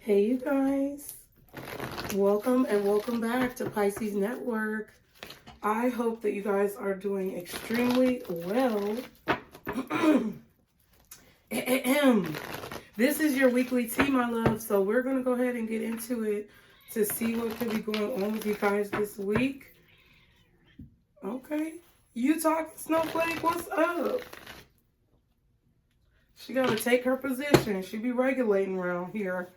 Hey you guys, welcome and welcome back to Pisces Network. I hope that you guys are doing extremely well. This is your weekly tea, my love, so we're going to go ahead and get into it to see what could be going on with you guys this week. Okay, you talking, Snowflake, what's up? She got to take her position. She be regulating around here.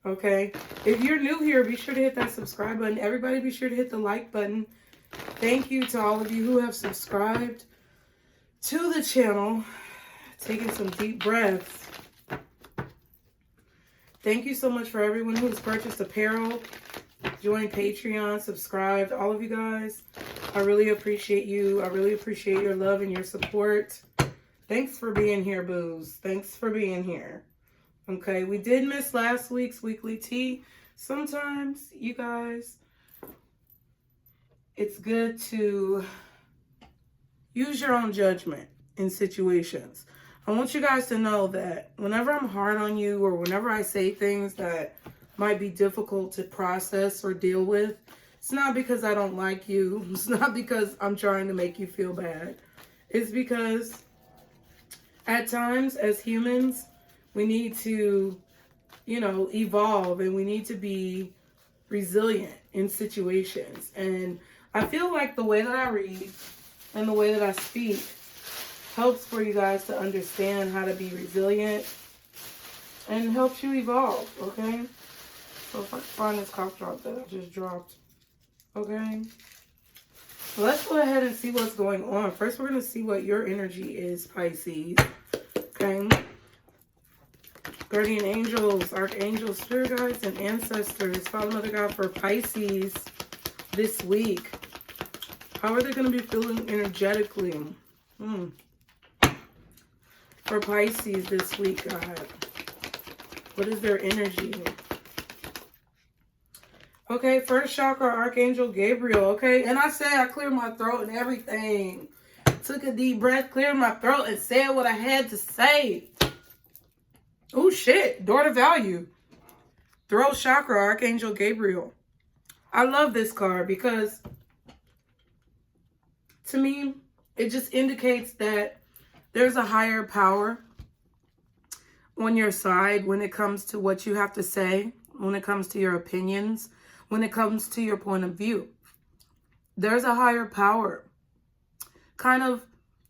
Okay, if you're new here, be sure to hit that subscribe button. Everybody be sure to hit the like button. Thank you to all of you who have subscribed to the channel. Taking some deep breaths. Thank you so much for everyone who has purchased apparel, joined Patreon, subscribed. All of you guys, I really appreciate you. I really appreciate your love and your support. Thanks for being here, boos. Thanks for being here. Okay, we did miss last week's weekly tea. Sometimes, you guys, it's good to use your own judgment in situations. I want you guys to know that whenever I'm hard on you or whenever I say things that might be difficult to process or deal with, it's not because I don't like you. It's not because I'm trying to make you feel bad. It's because at times as humans, we need to, evolve, and we need to be resilient in situations. And I feel like the way that I read and the way that I speak helps for you guys to understand how to be resilient and helps you evolve, okay? So if I find this cough drop that I just dropped, okay? So let's go ahead and see what's going on. First, we're going to see what your energy is, Pisces, okay? Guardian angels, archangels, spirit guides, and ancestors. Father, Mother, God, for Pisces this week. How are they going to be feeling energetically? For Pisces this week, God. What is their energy? Okay, first chakra, Archangel Gabriel. Okay, and I said I cleared my throat and everything. Took a deep breath, cleared my throat, and said what I had to say. Oh, shit. Door to value. Throat chakra, Archangel Gabriel. I love this card because, to me, it just indicates that there's a higher power on your side when it comes to what you have to say, when it comes to your opinions, when it comes to your point of view. There's a higher power kind of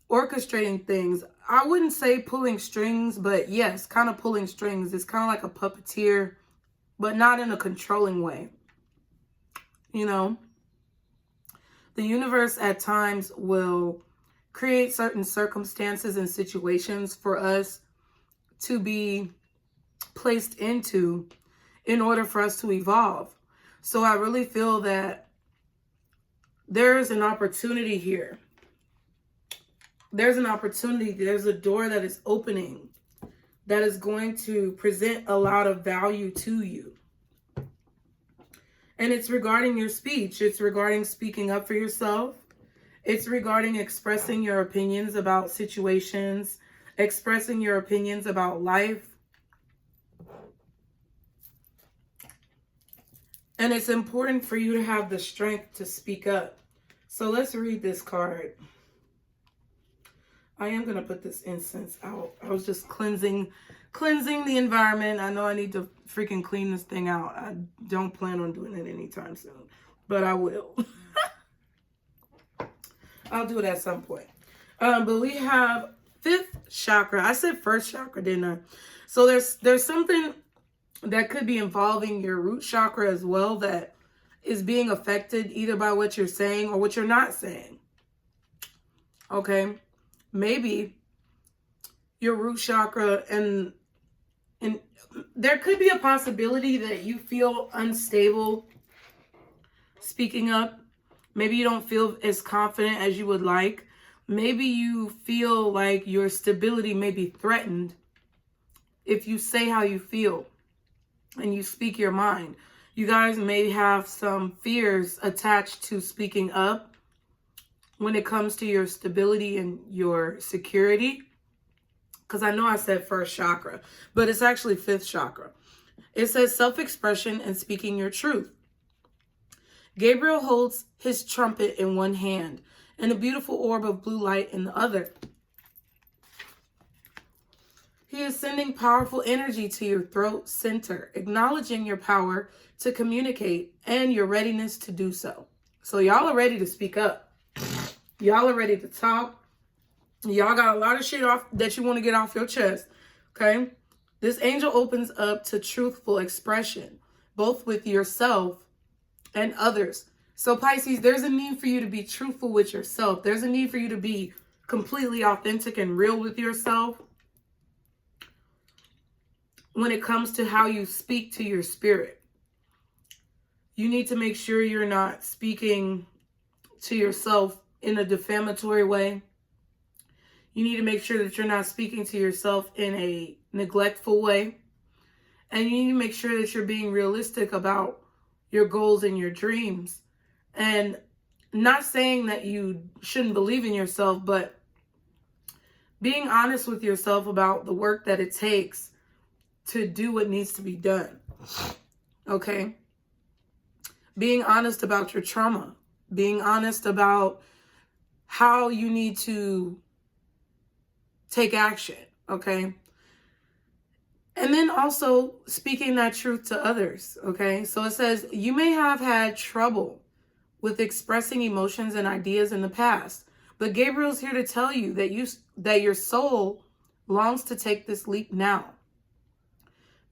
orchestrating things. I wouldn't say pulling strings, but yes, kind of pulling strings. It's kind of like a puppeteer, but not in a controlling way. The universe at times will create certain circumstances and situations for us to be placed into in order for us to evolve. So I really feel that there's an opportunity here. There's an opportunity. There's a door that is opening that is going to present a lot of value to you. And it's regarding your speech. It's regarding speaking up for yourself. It's regarding expressing your opinions about situations, expressing your opinions about life. And it's important for you to have the strength to speak up. So let's read this card. I am going to put this incense out. I was just cleansing the environment. I know I need to freaking clean this thing out. I don't plan on doing it anytime soon, but I will. I'll do it at some point. But we have fifth chakra. I said first chakra, didn't I? So there's something that could be involving your root chakra as well that is being affected either by what you're saying or what you're not saying. Okay? Maybe your root chakra and there could be a possibility that you feel unstable speaking up. Maybe you don't feel as confident as you would like. Maybe you feel like your stability may be threatened if you say how you feel and you speak your mind. You guys may have some fears attached to speaking up when it comes to your stability and your security. Because I know I said first chakra, but it's actually fifth chakra. It says self-expression and speaking your truth. Gabriel holds his trumpet in one hand and a beautiful orb of blue light in the other. He is sending powerful energy to your throat center, acknowledging your power to communicate and your readiness to do so. So y'all are ready to speak up. Y'all are ready to talk. Y'all got a lot of shit off that you want to get off your chest. Okay? This angel opens up to truthful expression, both with yourself and others. So Pisces, there's a need for you to be truthful with yourself. There's a need for you to be completely authentic and real with yourself when it comes to how you speak to your spirit. You need to make sure you're not speaking to yourself in a defamatory way. You need to make sure that you're not speaking to yourself in a neglectful way. And you need to make sure that you're being realistic about your goals and your dreams. And not saying that you shouldn't believe in yourself, but being honest with yourself about the work that it takes to do what needs to be done. Okay? Being honest about your trauma. Being honest about how you need to take action. Okay? And then also speaking that truth to others. Okay? So it says, you may have had trouble with expressing emotions and ideas in the past, but Gabriel's here to tell you that your soul longs to take this leap now.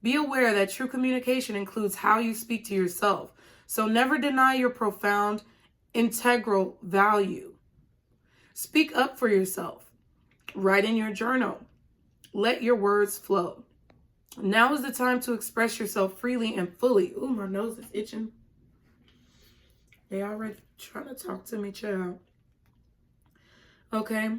Be aware that true communication includes how you speak to yourself. So never deny your profound, integral value. Speak up for yourself. Write in your journal. Let your words flow. Now is the time to express yourself freely and fully. Ooh, my nose is itching. They already trying to talk to me, child. Okay.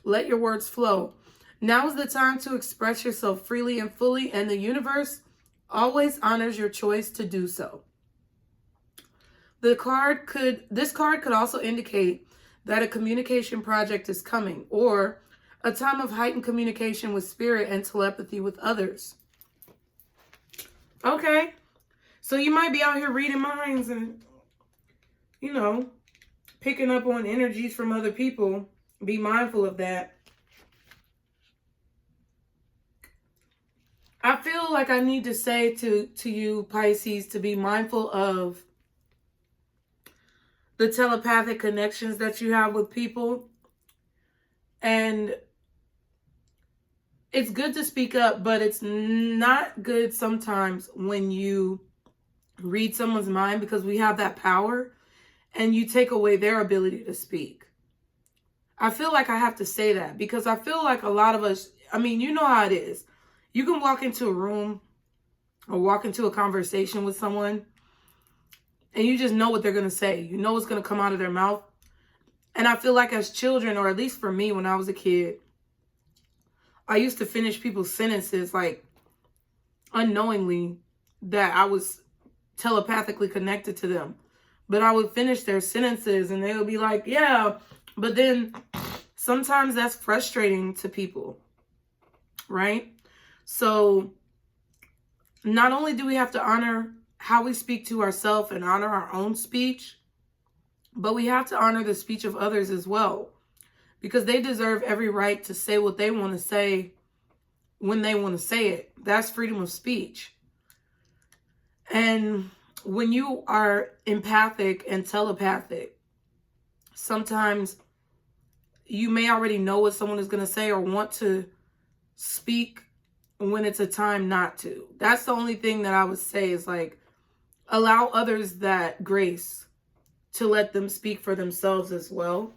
Let your words flow. Now is the time to express yourself freely and fully, and the universe always honors your choice to do so. This card could also indicate that a communication project is coming, or a time of heightened communication with spirit and telepathy with others. Okay. So you might be out here reading minds and, you know, picking up on energies from other people. Be mindful of that. I feel like I need to say to you, Pisces, to be mindful of the telepathic connections that you have with people. And it's good to speak up, but it's not good sometimes when you read someone's mind, because we have that power and you take away their ability to speak. I feel like I have to say that because I feel like a lot of us, I mean, you know how it is. You can walk into a room or walk into a conversation with someone and you just know what they're going to say. You know what's going to come out of their mouth. And I feel like as children, or at least for me when I was a kid, I used to finish people's sentences like unknowingly that I was telepathically connected to them. But I would finish their sentences and they would be like, yeah. But then sometimes that's frustrating to people, right? So not only do we have to honor how we speak to ourselves and honor our own speech, but we have to honor the speech of others as well, because they deserve every right to say what they want to say when they want to say it. That's freedom of speech. And when you are empathic and telepathic, sometimes you may already know what someone is going to say or want to speak when it's a time not to. That's the only thing that I would say is like, allow others that grace to let them speak for themselves as well.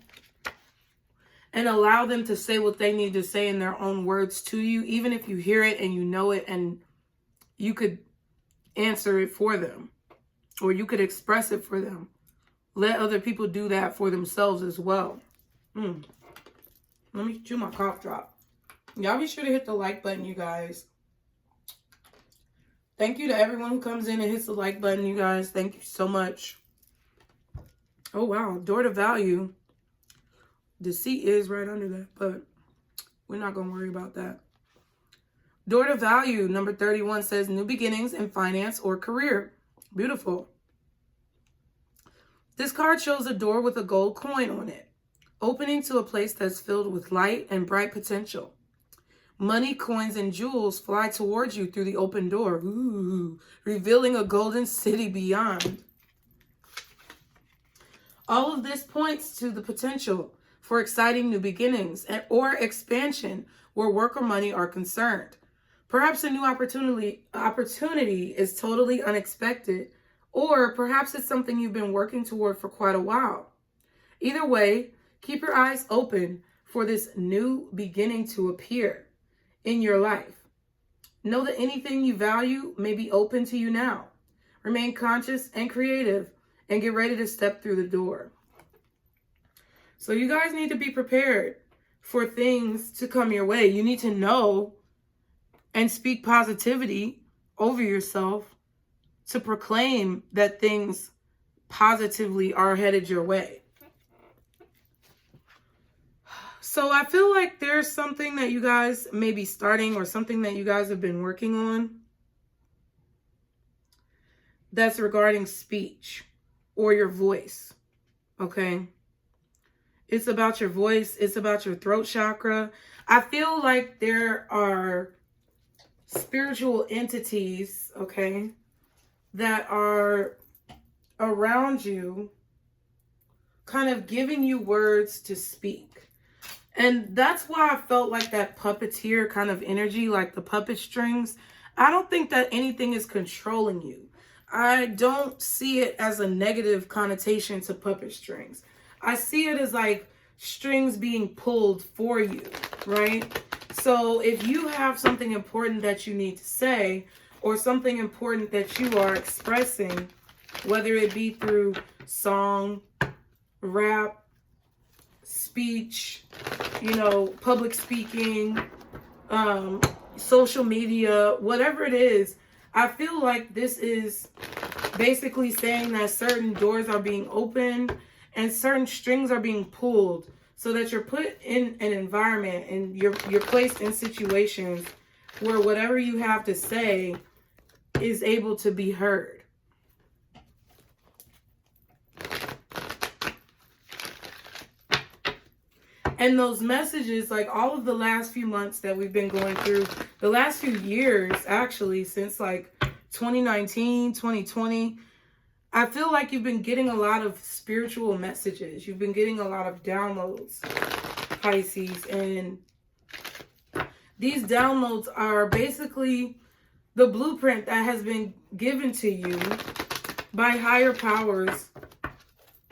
And allow them to say what they need to say in their own words to you, even if you hear it and you know it and you could answer it for them or you could express it for them. Let other people do that for themselves as well. Let me chew my cough drop. Y'all be sure to hit the like button, you guys. Thank you to everyone who comes in and hits the like button, you guys. Thank you so much. Oh, wow. Door to value. The seat is right under that, but we're not going to worry about that. Door to value, number 31, says new beginnings in finance or career. Beautiful. This card shows a door with a gold coin on it, opening to a place that's filled with light and bright potential. Money, coins, and jewels fly towards you through the open door, revealing a golden city beyond. All of this points to the potential for exciting new beginnings or expansion where work or money are concerned. Perhaps a new opportunity is totally unexpected, or perhaps it's something you've been working toward for quite a while. Either way, keep your eyes open for this new beginning to appear in your life. Know that anything you value may be open to you now. Remain conscious and creative and get ready to step through the door. So you guys need to be prepared for things to come your way. You need to know and speak positivity over yourself to proclaim that things positively are headed your way. So I feel like there's something that you guys may be starting or something that you guys have been working on that's regarding speech or your voice, okay? It's about your voice. It's about your throat chakra. I feel like there are spiritual entities, okay, that are around you kind of giving you words to speak. And that's why I felt like that puppeteer kind of energy, like the puppet strings. I don't think that anything is controlling you. I don't see it as a negative connotation to puppet strings. I see it as like strings being pulled for you, right? So if you have something important that you need to say or something important that you are expressing, whether it be through song, rap, speech, public speaking, social media, whatever it is, I feel like this is basically saying that certain doors are being opened and certain strings are being pulled so that you're put in an environment and you're placed in situations where whatever you have to say is able to be heard. And those messages, like all of the last few months that we've been going through, the last few years, actually, since like 2019, 2020, I feel like you've been getting a lot of spiritual messages. You've been getting a lot of downloads, Pisces. And these downloads are basically the blueprint that has been given to you by higher powers,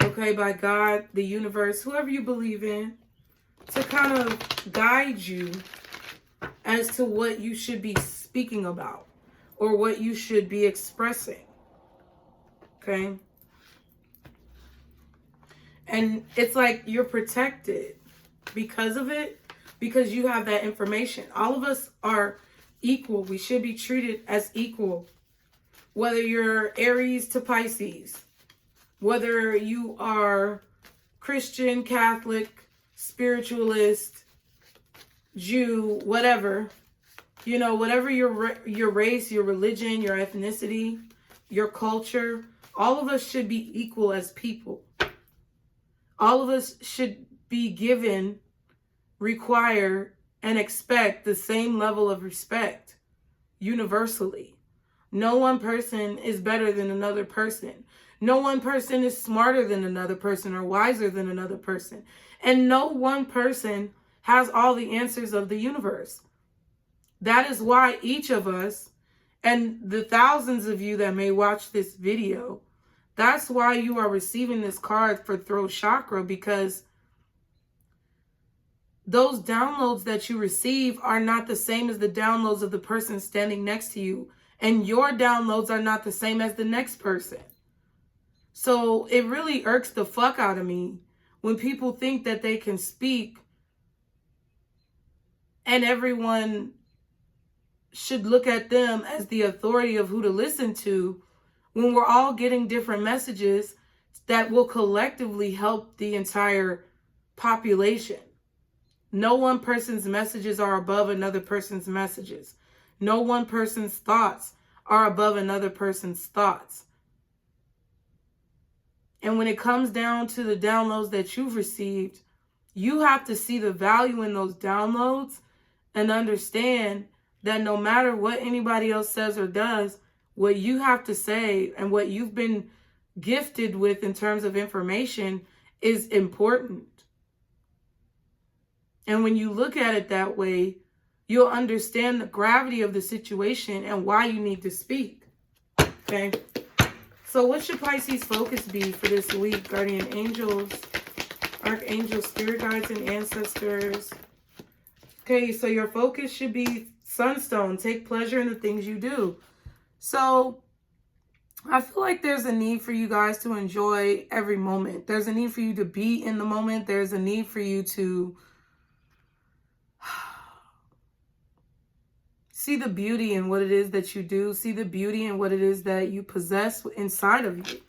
okay, by God, the universe, whoever you believe in, to kind of guide you as to what you should be speaking about or what you should be expressing. Okay? And it's like you're protected because of it, because you have that information. All of us are equal. We should be treated as equal. Whether you're Aries to Pisces, whether you are Christian, Catholic, spiritualist, Jew, whatever, whatever your race, your religion, your ethnicity, your culture, all of us should be equal as people. All of us should be given, require, and expect the same level of respect universally. No one person is better than another person. No one person is smarter than another person or wiser than another person. And no one person has all the answers of the universe. That is why each of us, and the thousands of you that may watch this video, that's why you are receiving this card for throat chakra, because those downloads that you receive are not the same as the downloads of the person standing next to you. And your downloads are not the same as the next person. So it really irks the fuck out of me when people think that they can speak and everyone should look at them as the authority of who to listen to, when we're all getting different messages that will collectively help the entire population. No one person's messages are above another person's messages. No one person's thoughts are above another person's thoughts. And when it comes down to the downloads that you've received, you have to see the value in those downloads and understand that no matter what anybody else says or does, what you have to say and what you've been gifted with in terms of information is important. And when you look at it that way, you'll understand the gravity of the situation and why you need to speak. Okay? So what should Pisces focus be for this week? Guardian angels, archangels, spirit guides, and ancestors. Okay, so your focus should be Sunstone. Take pleasure in the things you do. So I feel like there's a need for you guys to enjoy every moment. There's a need for you to be in the moment. There's a need for you to see the beauty in what it is that you do. See the beauty in what it is that you possess inside of you.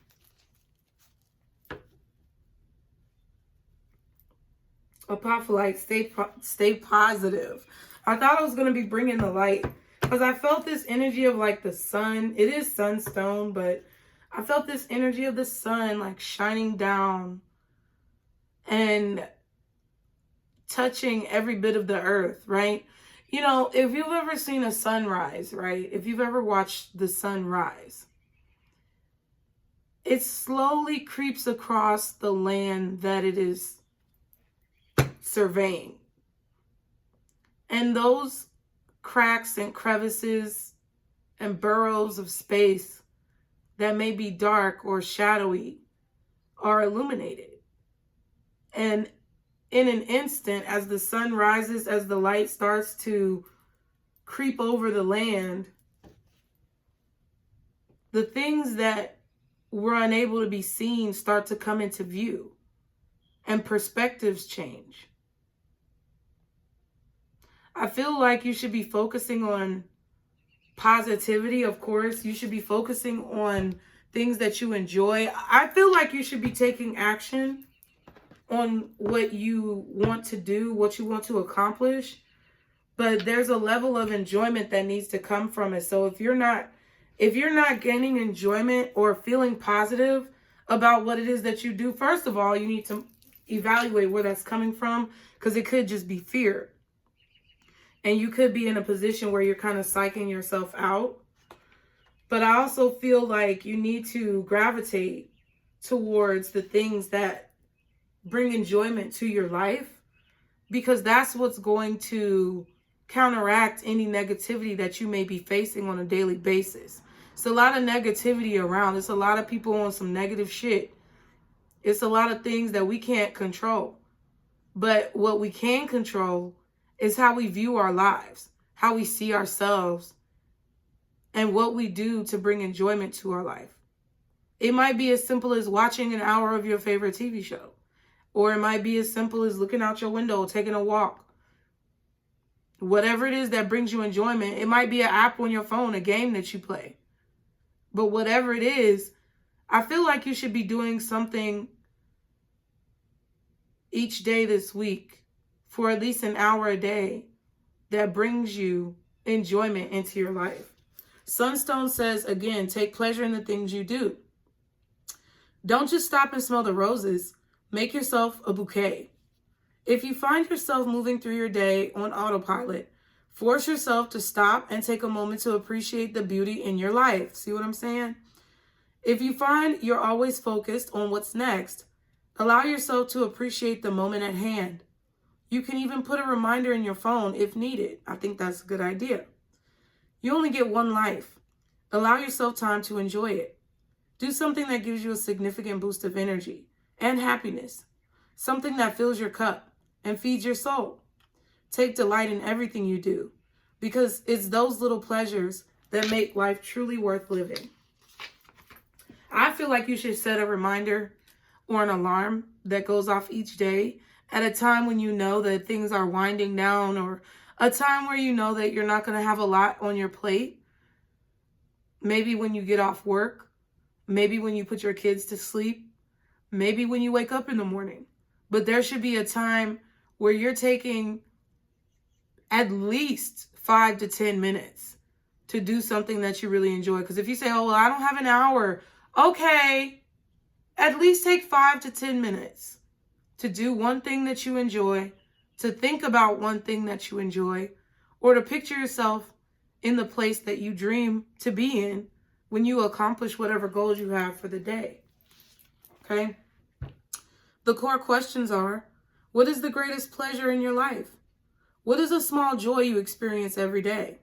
Apophyllite, stay positive. I thought I was going to be bringing the light because I felt this energy of like the sun. It is sunstone, but I felt this energy of the sun like shining down and touching every bit of the earth, right? You know, if you've ever seen a sunrise, right? If you've ever watched the sun rise, it slowly creeps across the land that it is surveying. And those cracks and crevices and burrows of space that may be dark or shadowy are illuminated. And in an instant, as the sun rises, as the light starts to creep over the land, the things that were unable to be seen start to come into view and perspectives change. I feel like you should be focusing on positivity, of course. You should be focusing on things that you enjoy. I feel like you should be taking action on what you want to do, what you want to accomplish. But there's a level of enjoyment that needs to come from it. So if you're not gaining enjoyment or feeling positive about what it is that you do, first of all, you need to evaluate where that's coming from, because it could just be fear. And you could be in a position where you're kind of psyching yourself out. But I also feel like you need to gravitate towards the things that bring enjoyment to your life, because that's what's going to counteract any negativity that you may be facing on a daily basis. It's a lot of negativity around. It's a lot of people on some negative shit. It's a lot of things that we can't control. But what we can control is how we view our lives, how we see ourselves, and what we do to bring enjoyment to our life. It might be as simple as watching an hour of your favorite TV show. Or it might be as simple as looking out your window, taking a walk. Whatever it is that brings you enjoyment. It might be an app on your phone, a game that you play. But whatever it is, I feel like you should be doing something each day this week for at least an hour a day that brings you enjoyment into your life. Sunstone says, again, take pleasure in the things you do. Don't just stop and smell the roses. Make yourself a bouquet. If you find yourself moving through your day on autopilot, force yourself to stop and take a moment to appreciate the beauty in your life. See what I'm saying? If you find you're always focused on what's next, allow yourself to appreciate the moment at hand. You can even put a reminder in your phone if needed. I think that's a good idea. You only get one life. Allow yourself time to enjoy it. Do something that gives you a significant boost of energy and happiness. Something that fills your cup and feeds your soul. Take delight in everything you do, because it's those little pleasures that make life truly worth living. I feel like you should set a reminder or an alarm that goes off each day at a time when you know that things are winding down, or a time where you know that you're not going to have a lot on your plate. Maybe when you get off work, maybe when you put your kids to sleep, maybe when you wake up in the morning. But there should be a time where you're taking at least 5 to 10 minutes to do something that you really enjoy. Because if you say, oh, well, I don't have an hour. Okay, at least take 5 to 10 minutes to do one thing that you enjoy, to think about one thing that you enjoy, or to picture yourself in the place that you dream to be in when you accomplish whatever goals you have for the day. Okay? The core questions are, what is the greatest pleasure in your life? What is a small joy you experience every day?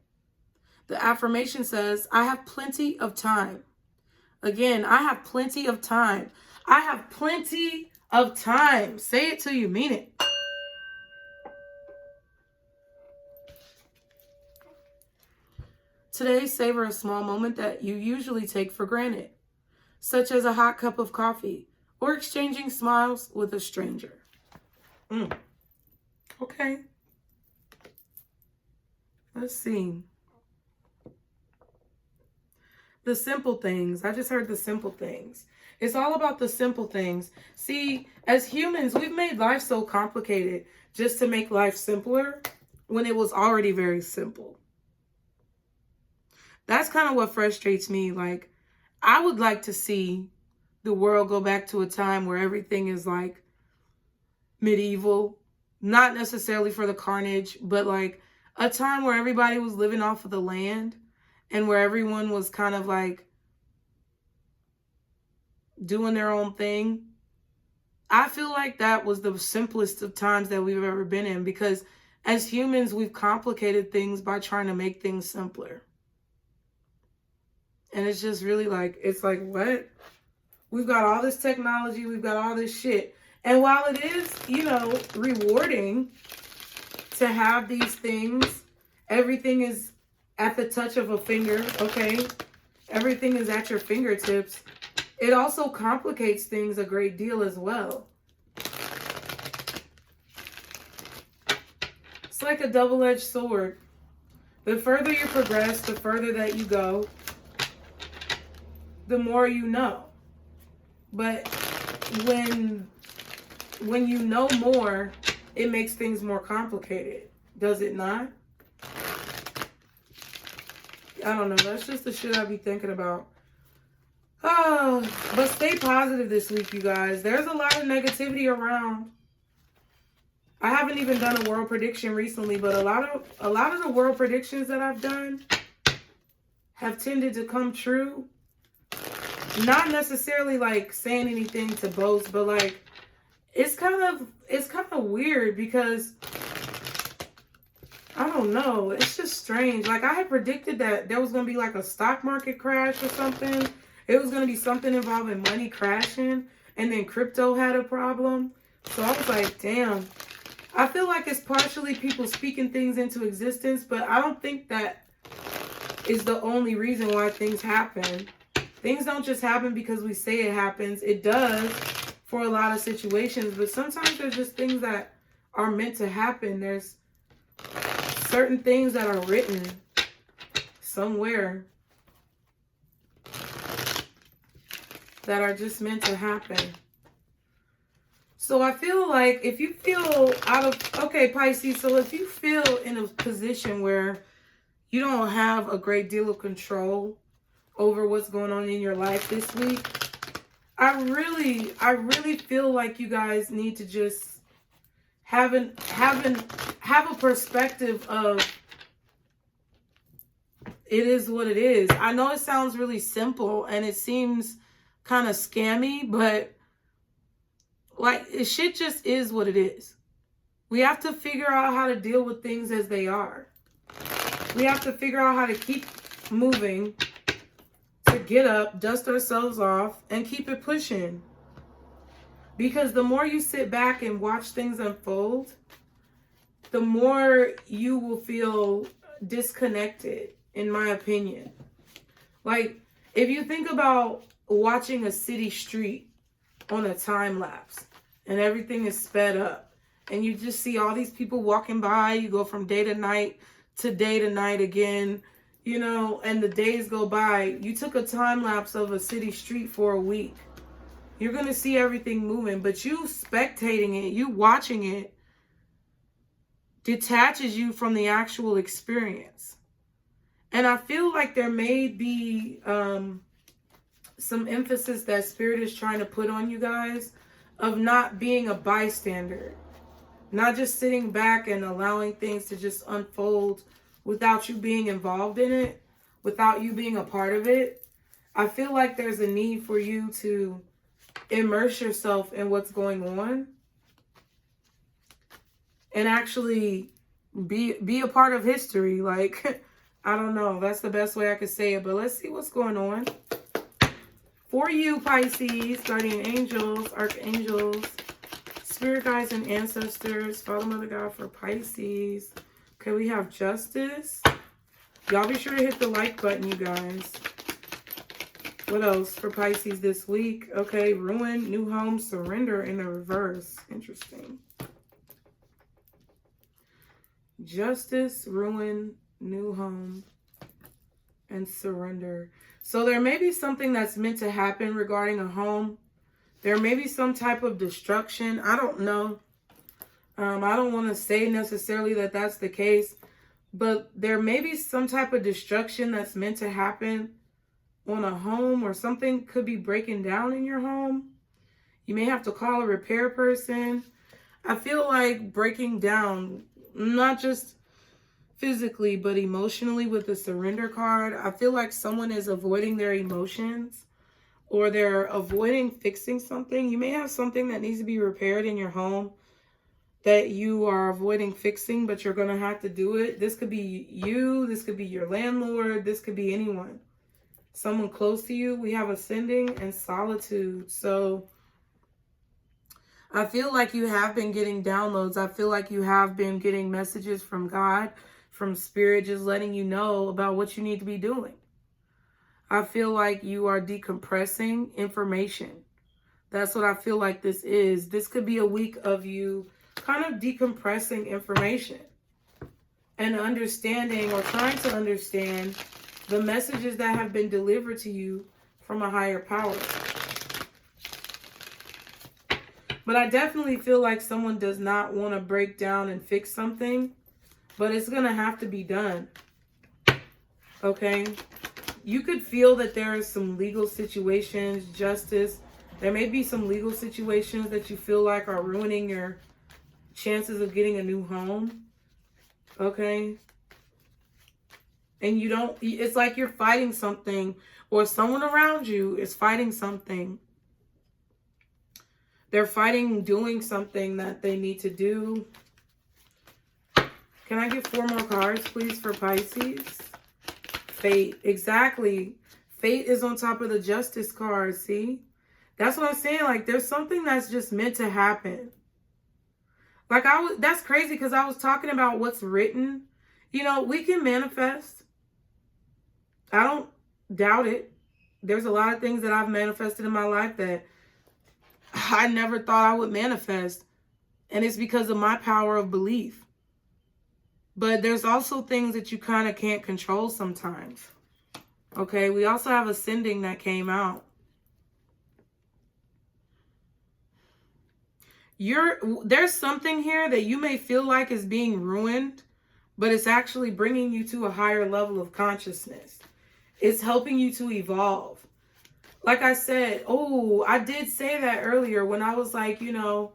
The affirmation says, I have plenty of time. Again, I have plenty of time. I have plenty of time. Say it till you mean it. Today, savor a small moment that you usually take for granted, such as a hot cup of coffee or exchanging smiles with a stranger. Okay. Let's see. The simple things. I just heard the simple things. It's all about the simple things. See, as humans, we've made life so complicated just to make life simpler when it was already very simple. That's kind of what frustrates me. Like, I would like to see the world go back to a time where everything is like medieval. Not necessarily for the carnage, but like a time where everybody was living off of the land and where everyone was kind of like doing their own thing. I feel like that was the simplest of times that we've ever been in, because as humans, we've complicated things by trying to make things simpler. And it's just really like, it's like, what? We've got all this technology, we've got all this shit. And while it is, you know, rewarding to have these things, everything is at the touch of a finger, okay? Everything is at your fingertips. It also complicates things a great deal as well. It's like a double-edged sword. The further you progress, the further that you go, the more you know. But when you know more, it makes things more complicated. Does it not? I don't know. That's just the shit I be thinking about. Oh, but stay positive this week, you guys. There's a lot of negativity around. I haven't even done a world prediction recently, but a lot of the world predictions that I've done have tended to come true. Not necessarily like saying anything to boast, but like it's kind of weird because I don't know. It's just strange. Like, I had predicted that there was going to be like a stock market crash or something. It was going to be something involving money crashing. And then crypto had a problem. So I was like, damn. I feel like it's partially people speaking things into existence. But I don't think that is the only reason why things happen. Things don't just happen because we say it happens. It does for a lot of situations. But sometimes there's just things that are meant to happen. There's certain things that are written somewhere that are just meant to happen. So I feel like if you feel okay, Pisces, so if you feel in a position where you don't have a great deal of control over what's going on in your life this week, I really feel like you guys need to just have a perspective of it is what it is. I know it sounds really simple and it seems kind of scammy, but like, shit just is what it is. We have to figure out how to deal with things as they are. We have to figure out how to keep moving, to get up, dust ourselves off, and keep it pushing. Because the more you sit back and watch things unfold, the more you will feel disconnected, in my opinion. Like, if you think about watching a city street on a time lapse and everything is sped up and you just see all these people walking by, you go from day to night to day to night again, you know, and the days go by. You took a time lapse of a city street for a week. You're going to see everything moving, but you spectating it, you watching it, detaches you from the actual experience. And I feel like there may be some emphasis that Spirit is trying to put on you guys of not being a bystander. Not just sitting back and allowing things to just unfold without you being involved in it, without you being a part of it. I feel like there's a need for you to immerse yourself in what's going on and actually be a part of history. Like, I don't know. That's the best way I could say it. But let's see what's going on. For you, Pisces, guardian angels, archangels, spirit guides and ancestors, Father, Mother, God for Pisces. Okay, we have justice. Y'all be sure to hit the like button, you guys. What else for Pisces this week? Okay, ruin, new home, surrender in the reverse. Interesting. Justice, ruin, new home, and surrender. So there may be something that's meant to happen regarding a home. There may be some type of destruction. I don't know. I don't want to say necessarily that that's the case, but there may be some type of destruction that's meant to happen on a home, or something could be breaking down in your home. You may have to call a repair person. I feel like breaking down, not just physically, but emotionally with the surrender card. I feel like someone is avoiding their emotions, or they're avoiding fixing something. You may have something that needs to be repaired in your home that you are avoiding fixing, but you're going to have to do it. This could be you. This could be your landlord. This could be anyone. Someone close to you. We have ascending and solitude. So I feel like you have been getting downloads. I feel like you have been getting messages from God, from Spirit, just letting you know about what you need to be doing. I feel like you are decompressing information. That's what I feel like this is. This could be a week of you kind of decompressing information and understanding, or trying to understand, the messages that have been delivered to you from a higher power. But I definitely feel like someone does not want to break down and fix something, but it's going to have to be done. Okay? You could feel that there are some legal situations, justice. There may be some legal situations that you feel like are ruining your chances of getting a new home. Okay? And you don't, it's like you're fighting something, or someone around you is fighting something. They're fighting doing something that they need to do. Can I get 4 more cards, please, for Pisces? Fate. Exactly. Fate is on top of the Justice card, see? That's what I'm saying. Like, there's something that's just meant to happen. Like, that's crazy, because I was talking about what's written. You know, we can manifest. I don't doubt it. There's a lot of things that I've manifested in my life that I never thought I would manifest. And it's because of my power of belief. But there's also things that you kind of can't control sometimes. Okay, we also have ascending that came out. There's something here that you may feel like is being ruined, but it's actually bringing you to a higher level of consciousness. It's helping you to evolve. Like I said, I did say that earlier when I was like, you know,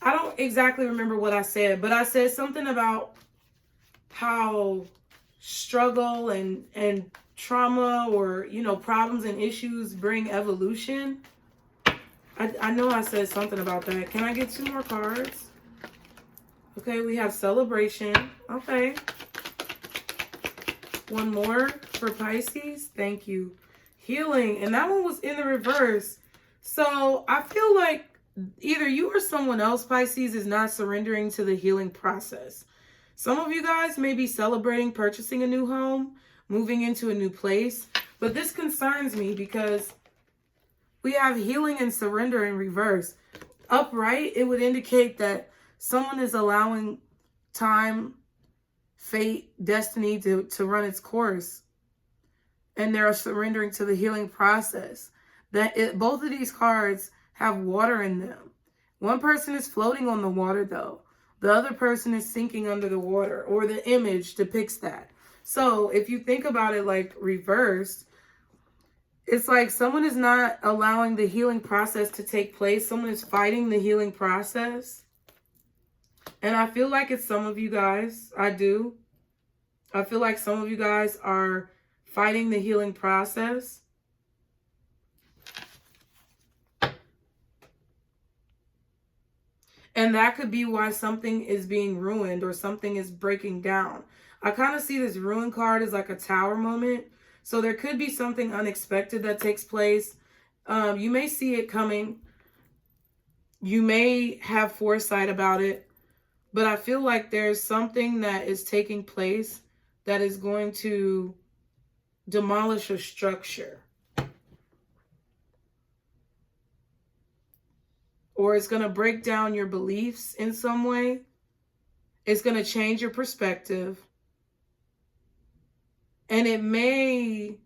I don't exactly remember what I said, but I said something about how struggle and trauma, or, you know, problems and issues bring evolution. I know I said something about that. Can I get 2 more cards? Okay, we have celebration. Okay. 1 more for Pisces. Thank you. Healing. And that one was in the reverse. So I feel like either you or someone else, Pisces, is not surrendering to the healing process. Some of you guys may be celebrating purchasing a new home, moving into a new place. But this concerns me because we have healing and surrender in reverse. Upright, it would indicate that someone is allowing time, fate, destiny to run its course. And they're surrendering to the healing process. Both of these cards have water in them. One person is floating on the water, though. The other person is sinking under the water, or the image depicts that. So if you think about it like reversed, it's like someone is not allowing the healing process to take place. Someone is fighting the healing process. And I feel like it's some of you guys. I do. I feel like some of you guys are fighting the healing process. And that could be why something is being ruined or something is breaking down. I kind of see this ruin card as like a tower moment. So there could be something unexpected that takes place. You may see it coming. You may have foresight about it. But I feel like there's something that is taking place that is going to demolish a structure. Or it's going to break down your beliefs in some way. It's going to change your perspective. And it may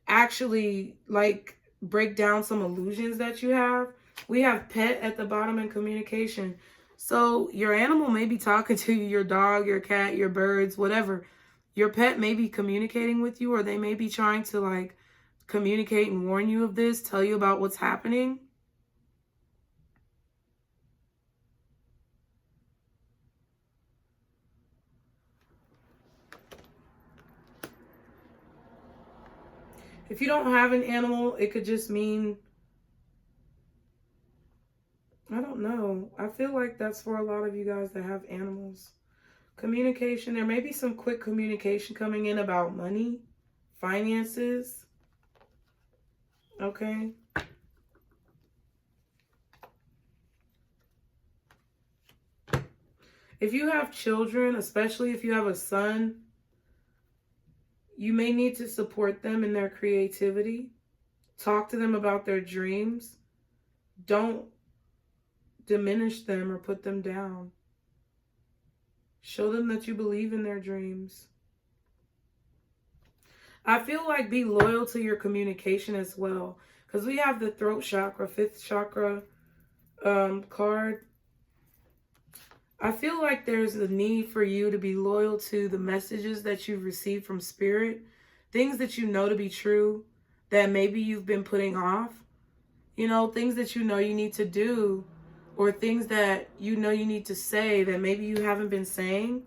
actually like break down some illusions that you have. We have pet at the bottom in communication. So your animal may be talking to you, your dog, your cat, your birds, whatever. Your pet may be communicating with you, or they may be trying to like communicate and warn you of this, tell you about what's happening. If you don't have an animal, it could just mean, I don't know. I feel like that's for a lot of you guys that have animals. Communication. There may be some quick communication coming in about money, finances. Okay. If you have children, especially if you have a son, you may need to support them in their creativity. Talk to them about their dreams. Don't diminish them or put them down. Show them that you believe in their dreams. I feel like be loyal to your communication as well. Because we have the throat chakra, 5th chakra card. I feel like there's a need for you to be loyal to the messages that you've received from spirit. Things that you know to be true that maybe you've been putting off. You know, things that you know you need to do. Or things that you know you need to say that maybe you haven't been saying.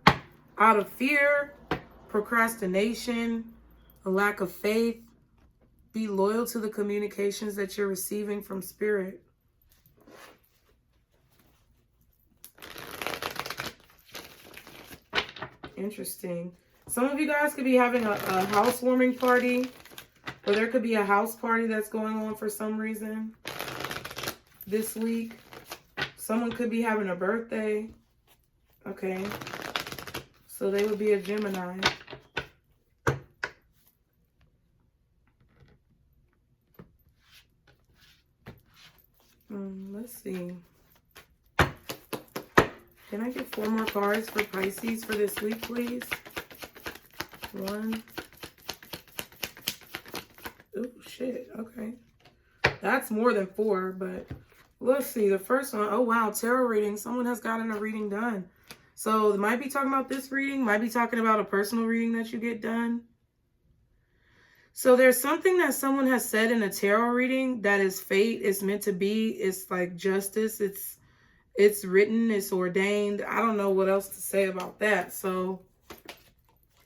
Out of fear, procrastination, a lack of faith. Be loyal to the communications that you're receiving from spirit. Interesting. Some of you guys could be having a housewarming party, or there could be a house party that's going on for some reason this week. Someone could be having a birthday. Okay. So they would be a Gemini. Let's see. Can I get 4 more cards for Pisces for this week, please? 1. Oh, shit. Okay. That's more than 4, but let's see. The first one. Oh, wow. Tarot reading. Someone has gotten a reading done. So they might be talking about this reading. Might be talking about a personal reading that you get done. So there's something that someone has said in a tarot reading that is fate. It's meant to be. It's like justice. It's written. It's ordained. I don't know what else to say about that. So,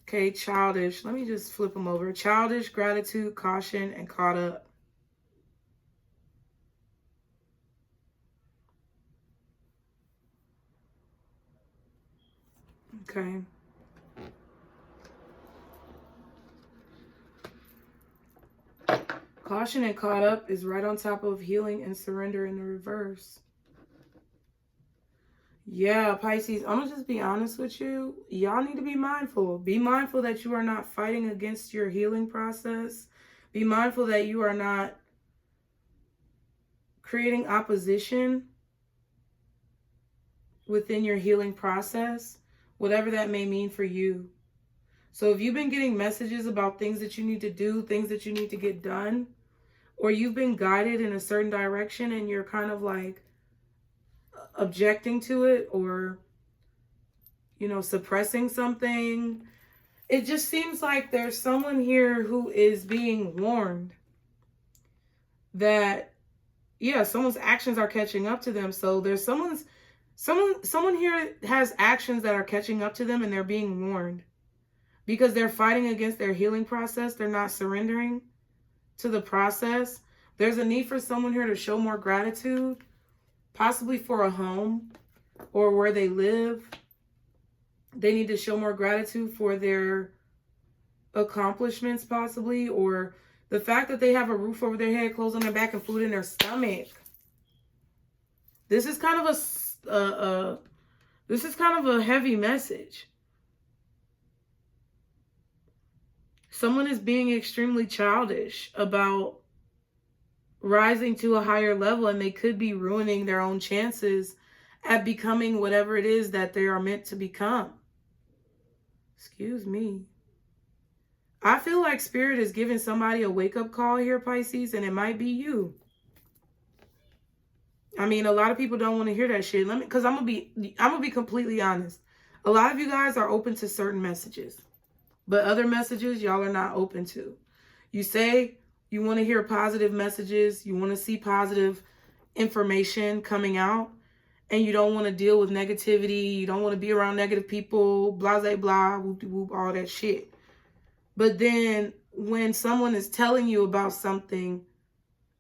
okay, childish. Let me just flip them over. Childish, gratitude, caution, and caught up. Okay. Caution and caught up is right on top of healing and surrender in the reverse. Yeah, Pisces, I'm going to just be honest with you. Y'all need to be mindful. Be mindful that you are not fighting against your healing process. Be mindful that you are not creating opposition within your healing process, whatever that may mean for you. So if you've been getting messages about things that you need to do, things that you need to get done, or you've been guided in a certain direction and you're kind of like objecting to it, or, you know, suppressing something, it just seems like there's someone here who is being warned that, yeah, someone's actions are catching up to them. So there's someone here has actions that are catching up to them, and they're being warned because they're fighting against their healing process. They're not surrendering to the process. There's a need for someone here to show more gratitude, possibly for a home or where they live. They need to show more gratitude for their accomplishments, possibly, or the fact that they have a roof over their head, clothes on their back, and food in their stomach. This is kind of a heavy message. Someone is being extremely childish about rising to a higher level, and they could be ruining their own chances at becoming whatever it is that they are meant to become. Excuse me. I feel like Spirit is giving somebody a wake-up call here, Pisces, and it might be you. I mean, a lot of people don't want to hear that shit. Because I'm gonna be completely honest. A lot of you guys are open to certain messages, but other messages y'all are not open to. You say you want to hear positive messages, you want to see positive information coming out, and you don't want to deal with negativity, you don't want to be around negative people, blah, blah, blah, whoop, whoop, all that shit. But then when someone is telling you about something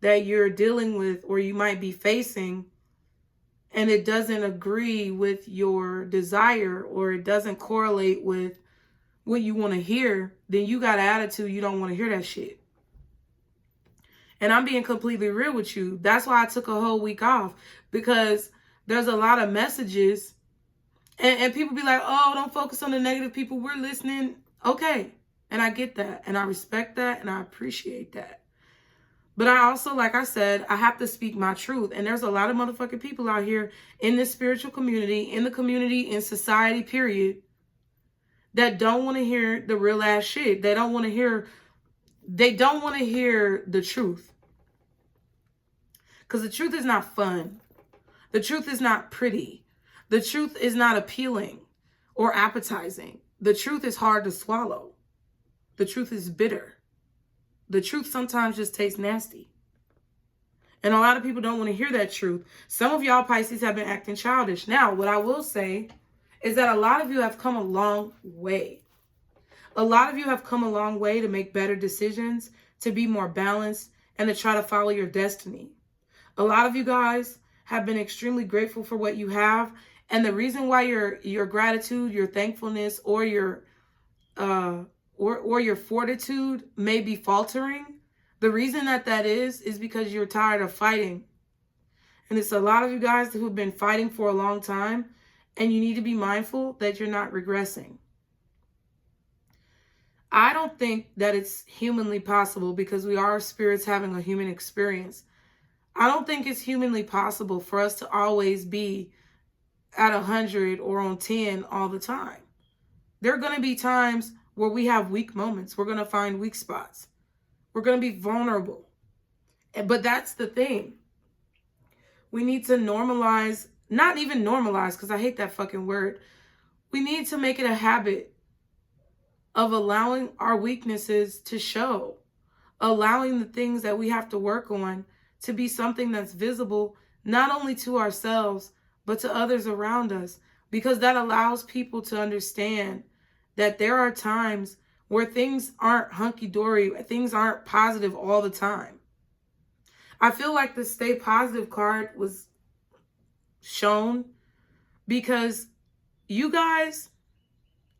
that you're dealing with or you might be facing, and it doesn't agree with your desire or it doesn't correlate with what you want to hear, then you got an attitude you don't want to hear that shit. And I'm being completely real with you. That's why I took a whole week off, because there's a lot of messages and people be like, oh, don't focus on the negative people. We're listening. Okay. And I get that. And I respect that. And I appreciate that. But I also, like I said, I have to speak my truth. And there's a lot of motherfucking people out here in this spiritual community, in society, period, that don't want to hear the real ass shit. They don't want to hear the truth. Because the truth is not fun. The truth is not pretty. The truth is not appealing or appetizing. The truth is hard to swallow. The truth is bitter. The truth sometimes just tastes nasty. And a lot of people don't want to hear that truth. Some of y'all Pisces have been acting childish. Now, what I will say is that a lot of you have come a long way. A lot of you have come a long way to make better decisions, to be more balanced, and to try to follow your destiny. A lot of you guys have been extremely grateful for what you have. And the reason why your gratitude, your thankfulness, or your fortitude may be faltering, the reason that is because you're tired of fighting. And it's a lot of you guys who have been fighting for a long time, and you need to be mindful that you're not regressing. I don't think that it's humanly possible, because we are spirits having a human experience. I don't think it's humanly possible for us to always be at 100 or on 10 all the time. There are going to be times where we have weak moments. We're going to find weak spots. We're going to be vulnerable. But that's the thing. We need to normalize, not even normalize, because I hate that fucking word. We need to make it a habit of allowing our weaknesses to show, allowing the things that we have to work on to be something that's visible, not only to ourselves, but to others around us, because that allows people to understand that there are times where things aren't hunky-dory, things aren't positive all the time. I feel like the Stay Positive card was shown because you guys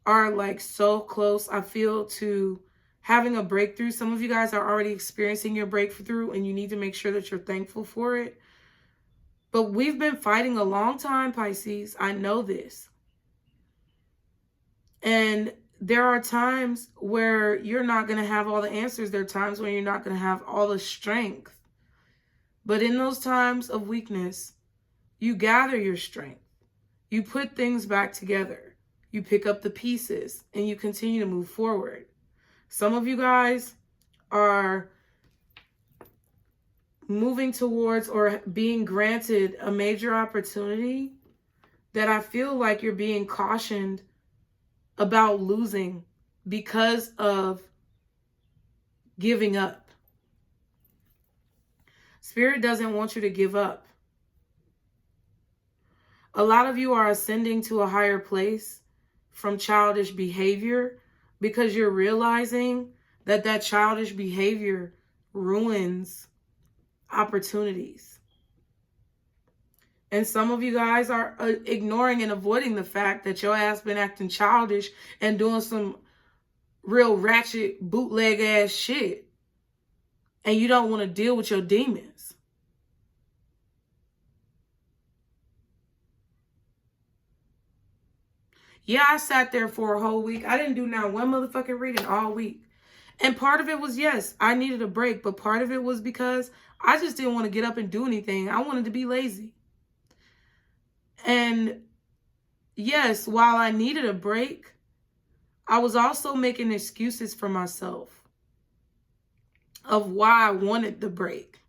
are like so close, I feel, to having a breakthrough. Some of you guys are already experiencing your breakthrough, and you need to make sure that you're thankful for it. But we've been fighting a long time, Pisces. I know this. And there are times where you're not going to have all the answers. There are times when you're not going to have all the strength. But in those times of weakness, you gather your strength. You put things back together. You pick up the pieces and you continue to move forward. Some of you guys are moving towards or being granted a major opportunity that I feel like you're being cautioned about losing because of giving up. Spirit doesn't want you to give up. A lot of you are ascending to a higher place from childish behavior because you're realizing that that childish behavior ruins opportunities. And some of you guys are ignoring and avoiding the fact that your ass been acting childish and doing some real ratchet bootleg ass shit. And you don't want to deal with your demons. Yeah, I sat there for a whole week. I didn't do not one motherfucking reading all week. And part of it was, yes, I needed a break. But part of it was because I just didn't want to get up and do anything. I wanted to be lazy. And yes, while I needed a break, I was also making excuses for myself of why I wanted the break.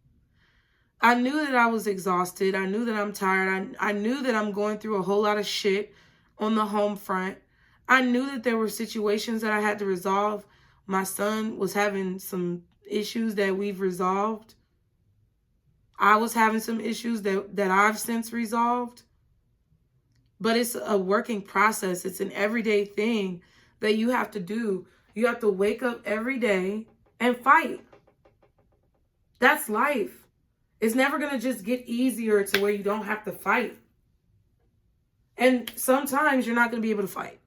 I knew that I was exhausted. I knew that I'm tired. I knew that I'm going through a whole lot of shit on the home front. I knew that there were situations that I had to resolve. My son was having some issues that we've resolved. I was having some issues that I've since resolved. But it's a working process. It's an everyday thing that you have to do. You have to wake up every day and fight. That's life. It's never going to just get easier to where you don't have to fight. And sometimes you're not going to be able to fight.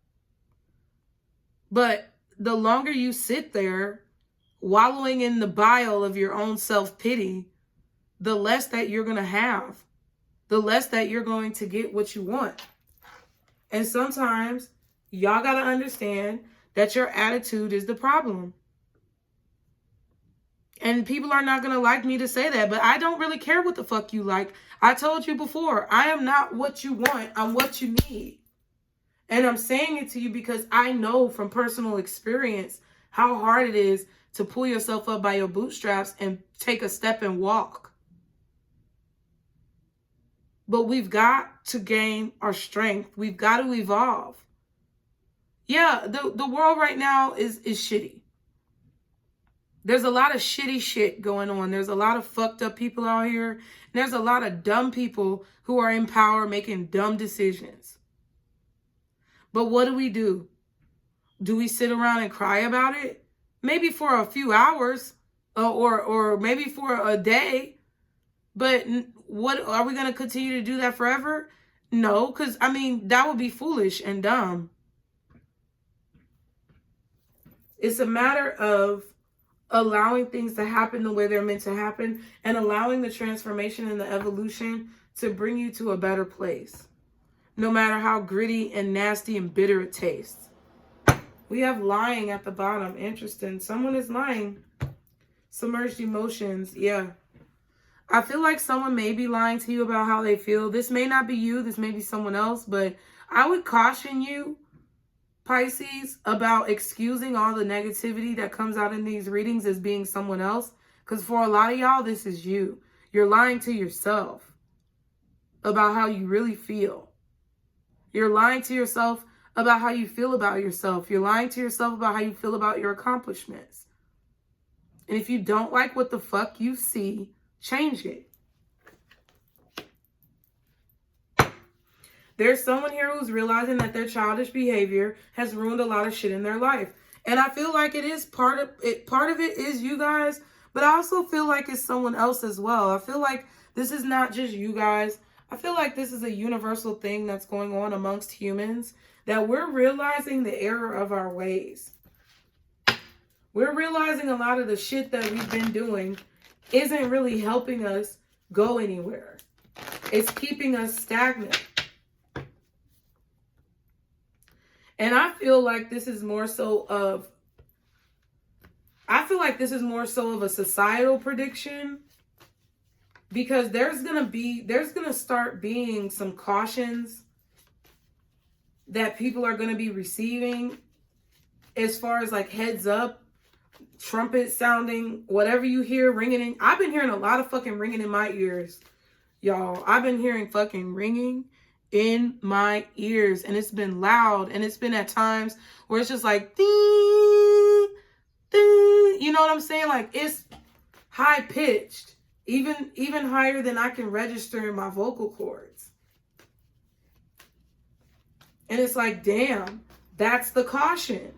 But the longer you sit there wallowing in the bile of your own self-pity, the less that you're going to have. The less that you're going to get what you want. And sometimes y'all got to understand that your attitude is the problem. And people are not going to like me to say that, but I don't really care what the fuck you like. I told you before, I am not what you want. I'm what you need. And I'm saying it to you because I know from personal experience how hard it is to pull yourself up by your bootstraps and take a step and walk. But we've got to gain our strength. We've got to evolve. Yeah, the world right now is shitty. There's a lot of shitty shit going on. There's a lot of fucked up people out here. And there's a lot of dumb people who are in power making dumb decisions. But what do? Do we sit around and cry about it? Maybe for a few hours or maybe for a day. But what are we going to continue to do that forever? No, because, I mean, that would be foolish and dumb. It's a matter of allowing things to happen the way they're meant to happen and allowing the transformation and the evolution to bring you to a better place. No matter how gritty and nasty and bitter it tastes. We have lying at the bottom. Interesting. Someone is lying. Submerged emotions. Yeah. I feel like someone may be lying to you about how they feel. This may not be you. This may be someone else. But I would caution you, Pisces, about excusing all the negativity that comes out in these readings as being someone else. Because for a lot of y'all, this is you. You're lying to yourself about how you really feel. You're lying to yourself about how you feel about yourself. You're lying to yourself about how you feel about your accomplishments. And if you don't like what the fuck you see, change it. There's someone here who's realizing that their childish behavior has ruined a lot of shit in their life. And I feel like it is part of it is you guys, but I also feel like it's someone else as well. I feel like this is not just you guys. I feel like this is a universal thing that's going on amongst humans, that we're realizing the error of our ways. We're realizing a lot of the shit that we've been doing isn't really helping us go anywhere. It's keeping us stagnant. And I feel like this is more so of a societal prediction, because there's going to start being some cautions that people are going to be receiving as far as like heads up, trumpet sounding, whatever you hear ringing in. I've been hearing a lot of fucking ringing in my ears, y'all. I've been hearing fucking ringing in my ears, and it's been loud, and it's been at times where it's just like ding, ding, you know what I'm saying? Like, it's high pitched, even higher than I can register in my vocal cords. And it's like, damn, that's the caution.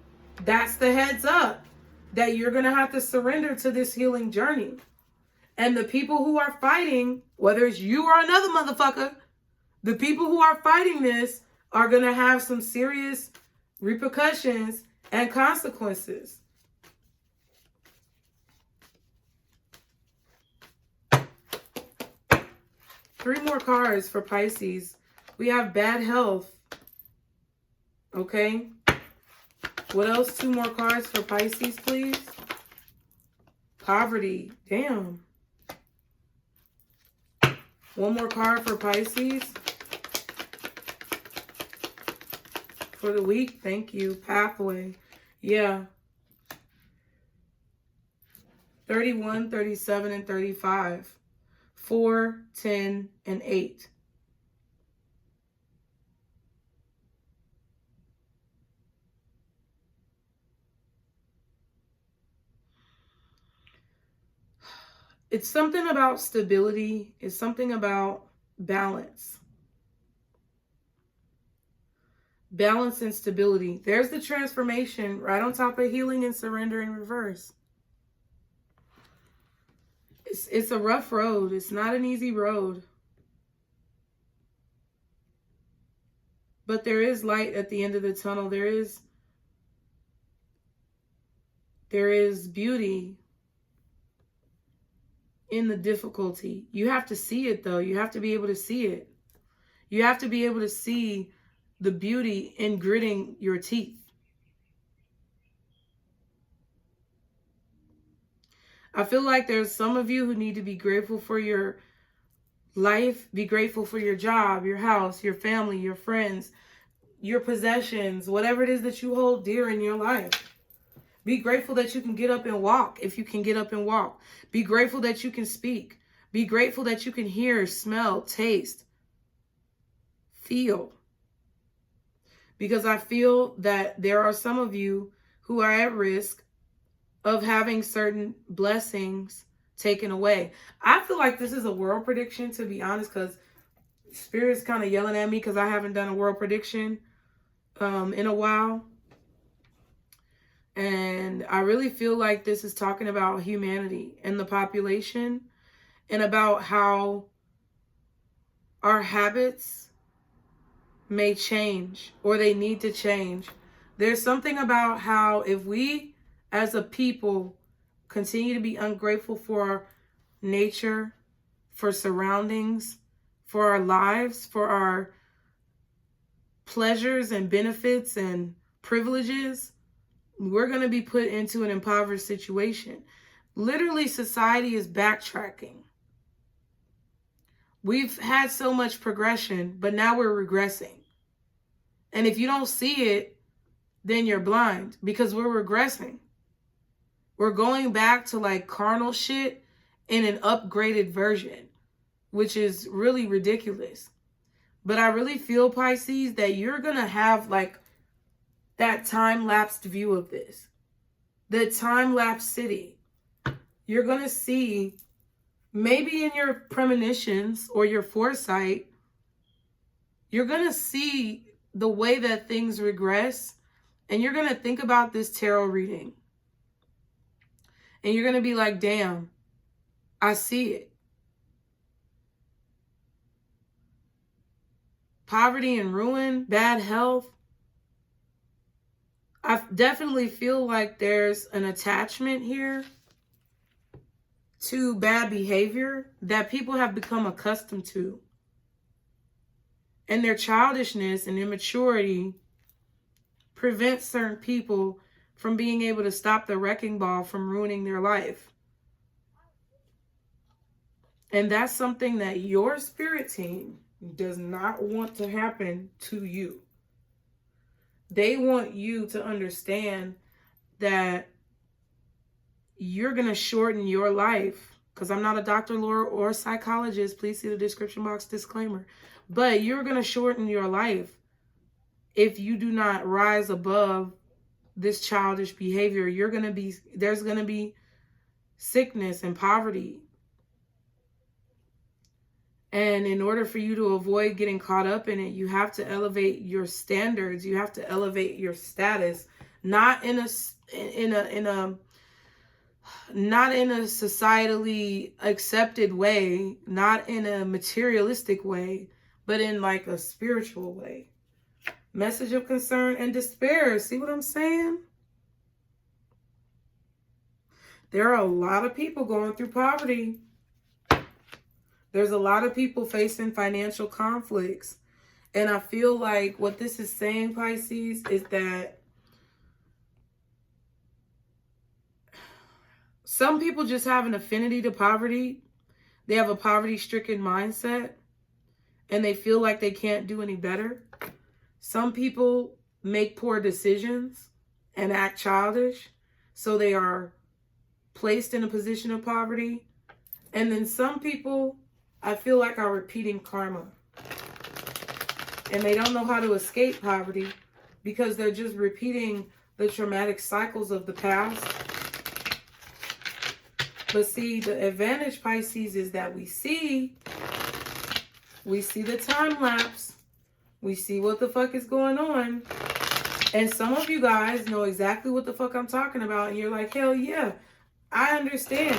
That's the heads up that you're going to have to surrender to this healing journey. And the people who are fighting, whether it's you or another motherfucker, the people who are fighting this are going to have some serious repercussions and consequences. Three more cards for Pisces. We have bad health. Okay. What else? Two more cards for Pisces, please. Poverty. Damn. One more card for Pisces. For the week. Thank you. Pathway. Yeah. 31, 37, and 35. 4, 10, and 8. It's something about stability. It's something about balance. Balance and stability. There's the transformation right on top of healing and surrender in reverse. It's a rough road. It's not an easy road. But there is light at the end of the tunnel. There is beauty in the difficulty. You have to see it, though. You have to be able to see it. You have to be able to see the beauty in gritting your teeth. I feel like there's some of you who need to be grateful for your life, be grateful for your job, your house, your family, your friends, your possessions, whatever it is that you hold dear in your life. Be grateful that you can get up and walk if you can get up and walk. Be grateful that you can speak. Be grateful that you can hear, smell, taste, feel. Because I feel that there are some of you who are at risk of having certain blessings taken away. I feel like this is a world prediction, to be honest, because Spirit's kind of yelling at me because I haven't done a world prediction in a while. And I really feel like this is talking about humanity and the population, and about how our habits may change, or they need to change. There's something about how if we as a people continue to be ungrateful for nature, for surroundings, for our lives, for our pleasures and benefits and privileges, we're going to be put into an impoverished situation. Literally, society is backtracking. We've had so much progression, but now we're regressing. And if you don't see it, then you're blind, because we're regressing. We're going back to like carnal shit in an upgraded version, which is really ridiculous. But I really feel, Pisces, that you're going to have like that time-lapsed view of this. The time-lapse city. You're going to see, maybe in your premonitions or your foresight, you're going to see the way that things regress, and you're going to think about this tarot reading. And you're going to be like, damn, I see it. Poverty and ruin, bad health. I definitely feel like there's an attachment here to bad behavior that people have become accustomed to. And their childishness and immaturity prevents certain people from being able to stop the wrecking ball from ruining their life. And that's something that your spirit team does not want to happen to you. They want you to understand that you're going to shorten your life. Because I'm not a doctor, lawyer, or psychologist. Please see the description box disclaimer. But you're going to shorten your life if you do not rise above this childish behavior. There's going to be sickness and poverty. And in order for you to avoid getting caught up in it, you have to elevate your standards. You have to elevate your status, not in a societally accepted way, not in a materialistic way, but in like a spiritual way. Message of concern and despair. See what I'm saying? There are a lot of people going through poverty. There's a lot of people facing financial conflicts. And I feel like what this is saying, Pisces, is that some people just have an affinity to poverty. They have a poverty-stricken mindset, and they feel like they can't do any better. Some people make poor decisions and act childish, so they are placed in a position of poverty. And then some people, I feel like, are repeating karma. And they don't know how to escape poverty because they're just repeating the traumatic cycles of the past. But see, the advantage, Pisces, is that we see the time lapse. We see what the fuck is going on. And some of you guys know exactly what the fuck I'm talking about. And you're like, hell yeah, I understand.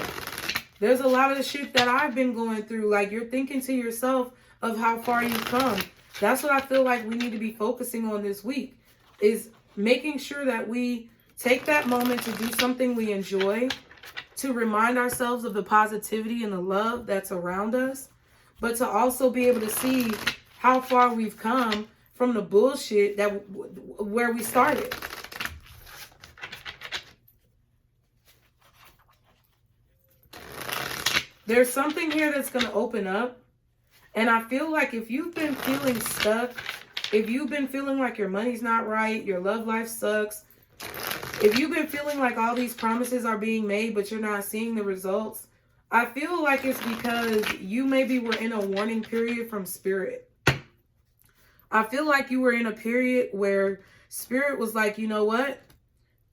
There's a lot of the shit that I've been going through. Like, you're thinking to yourself of how far you've come. That's what I feel like we need to be focusing on this week, is making sure that we take that moment to do something we enjoy, to remind ourselves of the positivity and the love that's around us, but to also be able to see how far we've come from the bullshit where we started. There's something here that's going to open up. And I feel like if you've been feeling stuck, if you've been feeling like your money's not right, your love life sucks, if you've been feeling like all these promises are being made, but you're not seeing the results, I feel like it's because you maybe were in a warning period from Spirit. I feel like you were in a period where Spirit was like, you know what?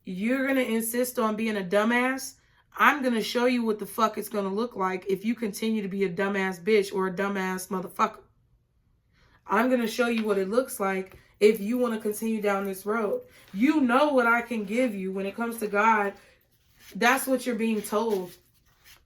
You're going to insist on being a dumbass. I'm going to show you what the fuck it's going to look like if you continue to be a dumbass bitch or a dumbass motherfucker. I'm going to show you what it looks like if you want to continue down this road. You know what I can give you when it comes to God. That's what you're being told.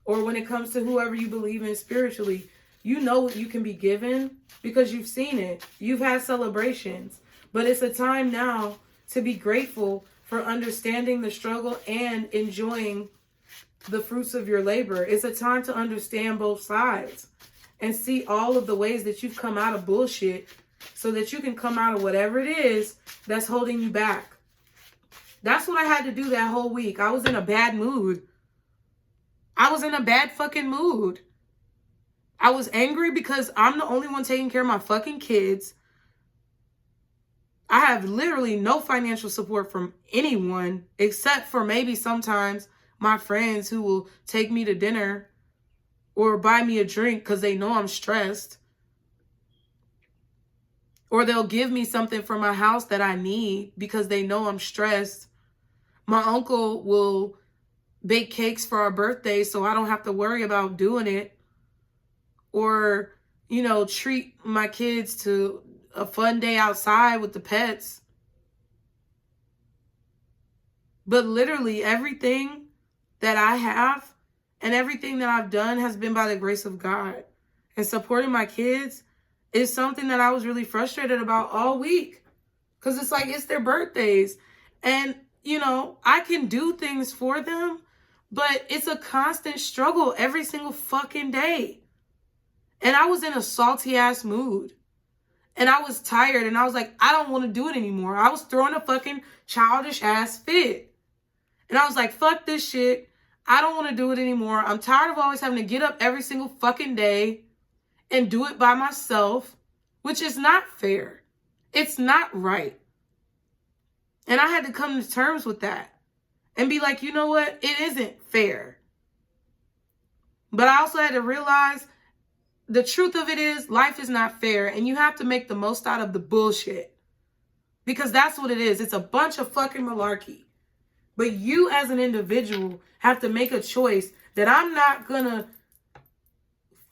Or when it comes to whoever you believe in spiritually, you know what you can be given because you've seen it. You've had celebrations. But it's a time now to be grateful for understanding the struggle and enjoying the fruits of your labor. It's a time to understand both sides and see all of the ways that you've come out of bullshit so that you can come out of whatever it is that's holding you back. That's what I had to do that whole week. I was in a bad mood. I was in a bad fucking mood. I was angry because I'm the only one taking care of my fucking kids. I have literally no financial support from anyone except for maybe sometimes my friends who will take me to dinner or buy me a drink because they know I'm stressed. Or they'll give me something for my house that I need because they know I'm stressed. My uncle will bake cakes for our birthday so I don't have to worry about doing it. Or, you know, treat my kids to a fun day outside with the pets. But literally everything that I have and everything that I've done has been by the grace of God. And supporting my kids is something that I was really frustrated about all week. Because it's like, it's their birthdays. And, you know, I can do things for them, but it's a constant struggle every single fucking day. And I was in a salty ass mood. And I was tired. And I was like, I don't want to do it anymore. I was throwing a fucking childish ass fit. And I was like, fuck this shit. I don't want to do it anymore. I'm tired of always having to get up every single fucking day and do it by myself, which is not fair. It's not right. And I had to come to terms with that and be like, you know what? It isn't fair. But I also had to realize the truth of it is, life is not fair, and you have to make the most out of the bullshit. Because that's what it is. It's a bunch of fucking malarkey. But you as an individual have to make a choice that I'm not gonna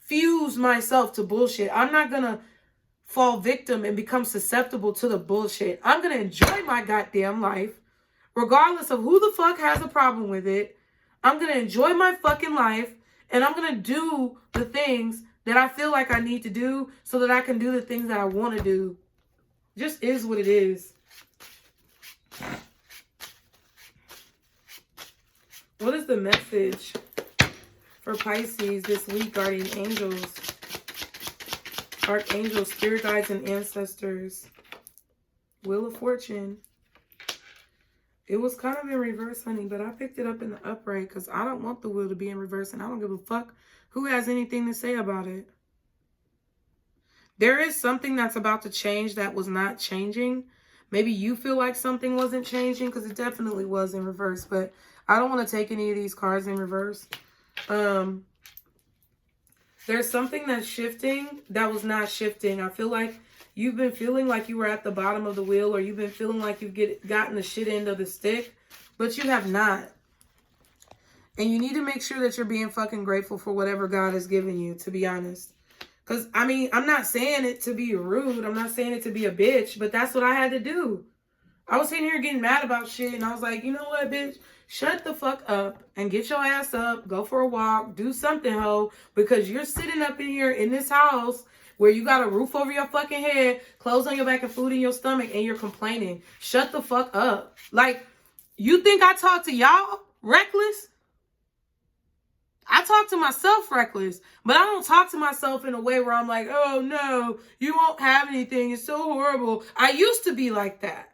fuse myself to bullshit. I'm not gonna fall victim and become susceptible to the bullshit. I'm gonna enjoy my goddamn life, regardless of who the fuck has a problem with it. I'm gonna enjoy my fucking life, and I'm gonna do the things that I feel like I need to do so that I can do the things that I want to do. Just is what it is. What is the message for Pisces this week, guardian angels, archangels, spirit guides, and ancestors? Wheel of Fortune. It was kind of in reverse, honey, but I picked it up in the upright because I don't want the wheel to be in reverse, and I don't give a fuck who has anything to say about it. There is something that's about to change that was not changing. Maybe you feel like something wasn't changing because it definitely was in reverse, but I don't want to take any of these cards in reverse. There's something that's shifting that was not shifting. I feel like you've been feeling like you were at the bottom of the wheel, or you've been feeling like you've gotten the shit end of the stick, but you have not. And you need to make sure that you're being fucking grateful for whatever God has given you, to be honest. Because, I mean, I'm not saying it to be rude. I'm not saying it to be a bitch, but that's what I had to do. I was sitting here getting mad about shit, and I was like, you know what, bitch? Shut the fuck up and get your ass up. Go for a walk. Do something, ho. Because you're sitting up in here in this house where you got a roof over your fucking head, clothes on your back, and food in your stomach, and you're complaining. Shut the fuck up. Like, you think I talk to y'all reckless? I talk to myself reckless, but I don't talk to myself in a way where I'm like, oh no, you won't have anything. It's so horrible. I used to be like that.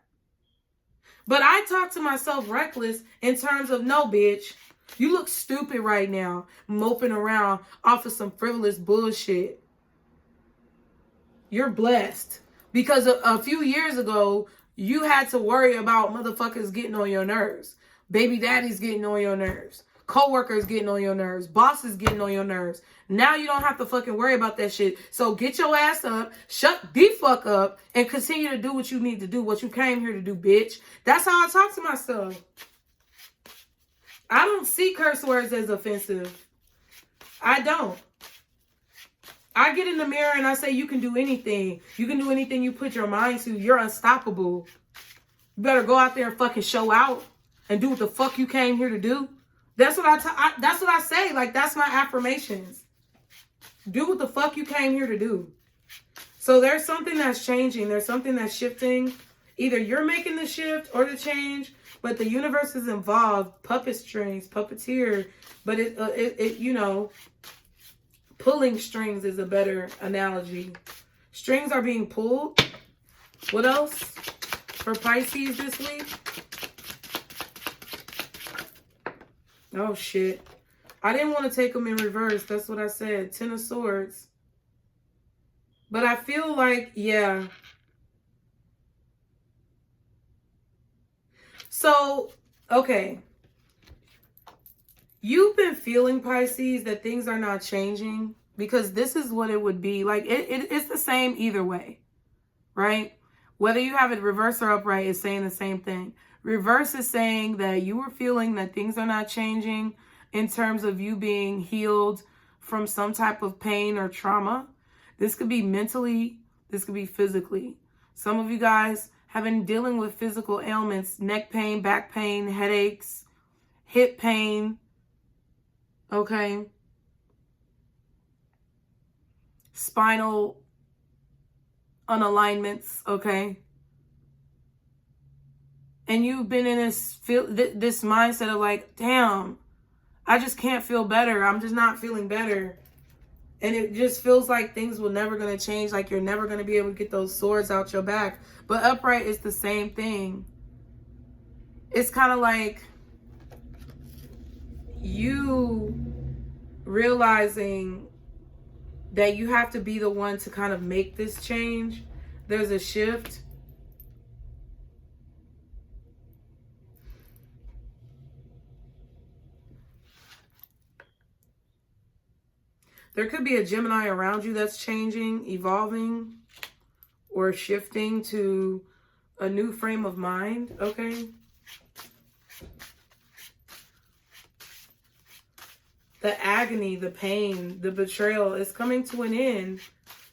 But I talk to myself reckless in terms of, no, bitch, you look stupid right now, moping around off of some frivolous bullshit. You're blessed. Because a few years ago, you had to worry about motherfuckers getting on your nerves. Baby daddy's getting on your nerves. Co-workers getting on your nerves. Bosses getting on your nerves. Now you don't have to fucking worry about that shit. So get your ass up, shut the fuck up, and continue to do what you need to do, what you came here to do, bitch. That's how I talk to myself. I don't see curse words as offensive. I don't. I get in the mirror and I say, you can do anything. You can do anything you put your mind to. You're unstoppable. You better go out there and fucking show out and do what the fuck you came here to do. That's what that's what I say. Like, that's my affirmations. Do what the fuck you came here to do. So there's something that's changing. There's something that's shifting. Either you're making the shift or the change, but the universe is involved. Puppet strings, puppeteer, but it you know, pulling strings is a better analogy. Strings are being pulled. What else for Pisces this week? Oh, shit. I didn't want to take them in reverse. That's what I said. 10 of Swords. But I feel like, yeah. So, okay. You've been feeling, Pisces, that things are not changing. Because this is what it would be. Like, it's the same either way. Right? Whether you have it reverse or upright, it's saying the same thing. Reverse is saying that you were feeling that things are not changing in terms of you being healed from some type of pain or trauma. This could be mentally, this could be physically. Some of you guys have been dealing with physical ailments, neck pain, back pain, headaches, hip pain, okay? Spinal unalignments, okay? And you've been in this mindset of like, damn, I just can't feel better. I'm just not feeling better. And it just feels like things will never going to change. Like you're never going to be able to get those swords out your back. But upright is the same thing. It's kind of like you realizing that you have to be the one to kind of make this change. There's a shift. There could be a Gemini around you that's changing, evolving, or shifting to a new frame of mind, okay? The agony, the pain, the betrayal is coming to an end,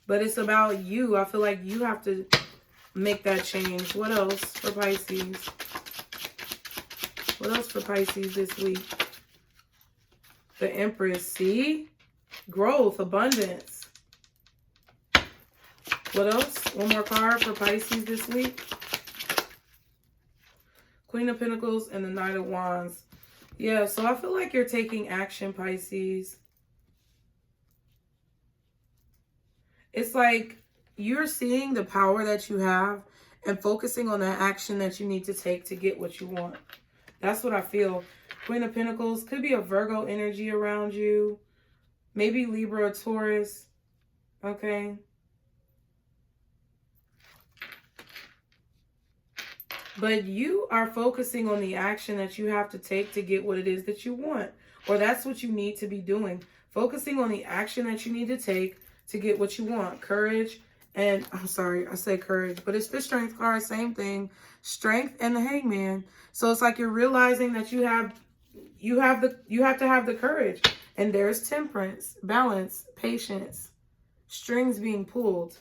but it's about you. I feel like you have to make that change. What else for Pisces? What else for Pisces this week? The Empress, see? Growth, abundance. What else? One more card for Pisces this week. Queen of Pentacles and the Knight of Wands. Yeah, so I feel like you're taking action, Pisces. It's like you're seeing the power that you have and focusing on the action that you need to take to get what you want. That's what I feel. Queen of Pentacles could be a Virgo energy around you. Maybe Libra or Taurus. Okay. But you are focusing on the action that you have to take to get what it is that you want. Or that's what you need to be doing. Focusing on the action that you need to take to get what you want. Courage and, I'm sorry, I say courage, but it's the Strength card, same thing. Strength and the Hangman. So it's like you're realizing that you have to have the courage. And there's temperance, balance, patience, strings being pulled.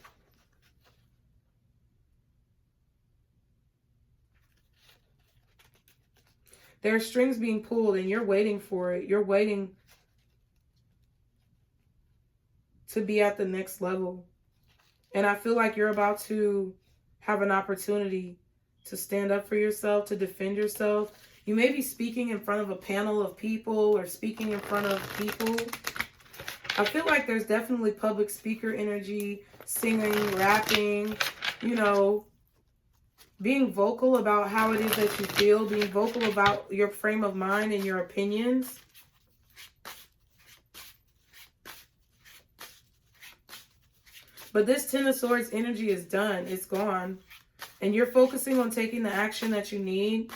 There are strings being pulled and you're waiting for it. You're waiting to be at the next level. And I feel like you're about to have an opportunity to stand up for yourself, to defend yourself. You may be speaking in front of a panel of people or speaking in front of people. I feel like there's definitely public speaker energy, singing, rapping, you know, being vocal about how it is that you feel, being vocal about your frame of mind and your opinions. But this Ten of Swords energy is done. It's gone. And you're focusing on taking the action that you need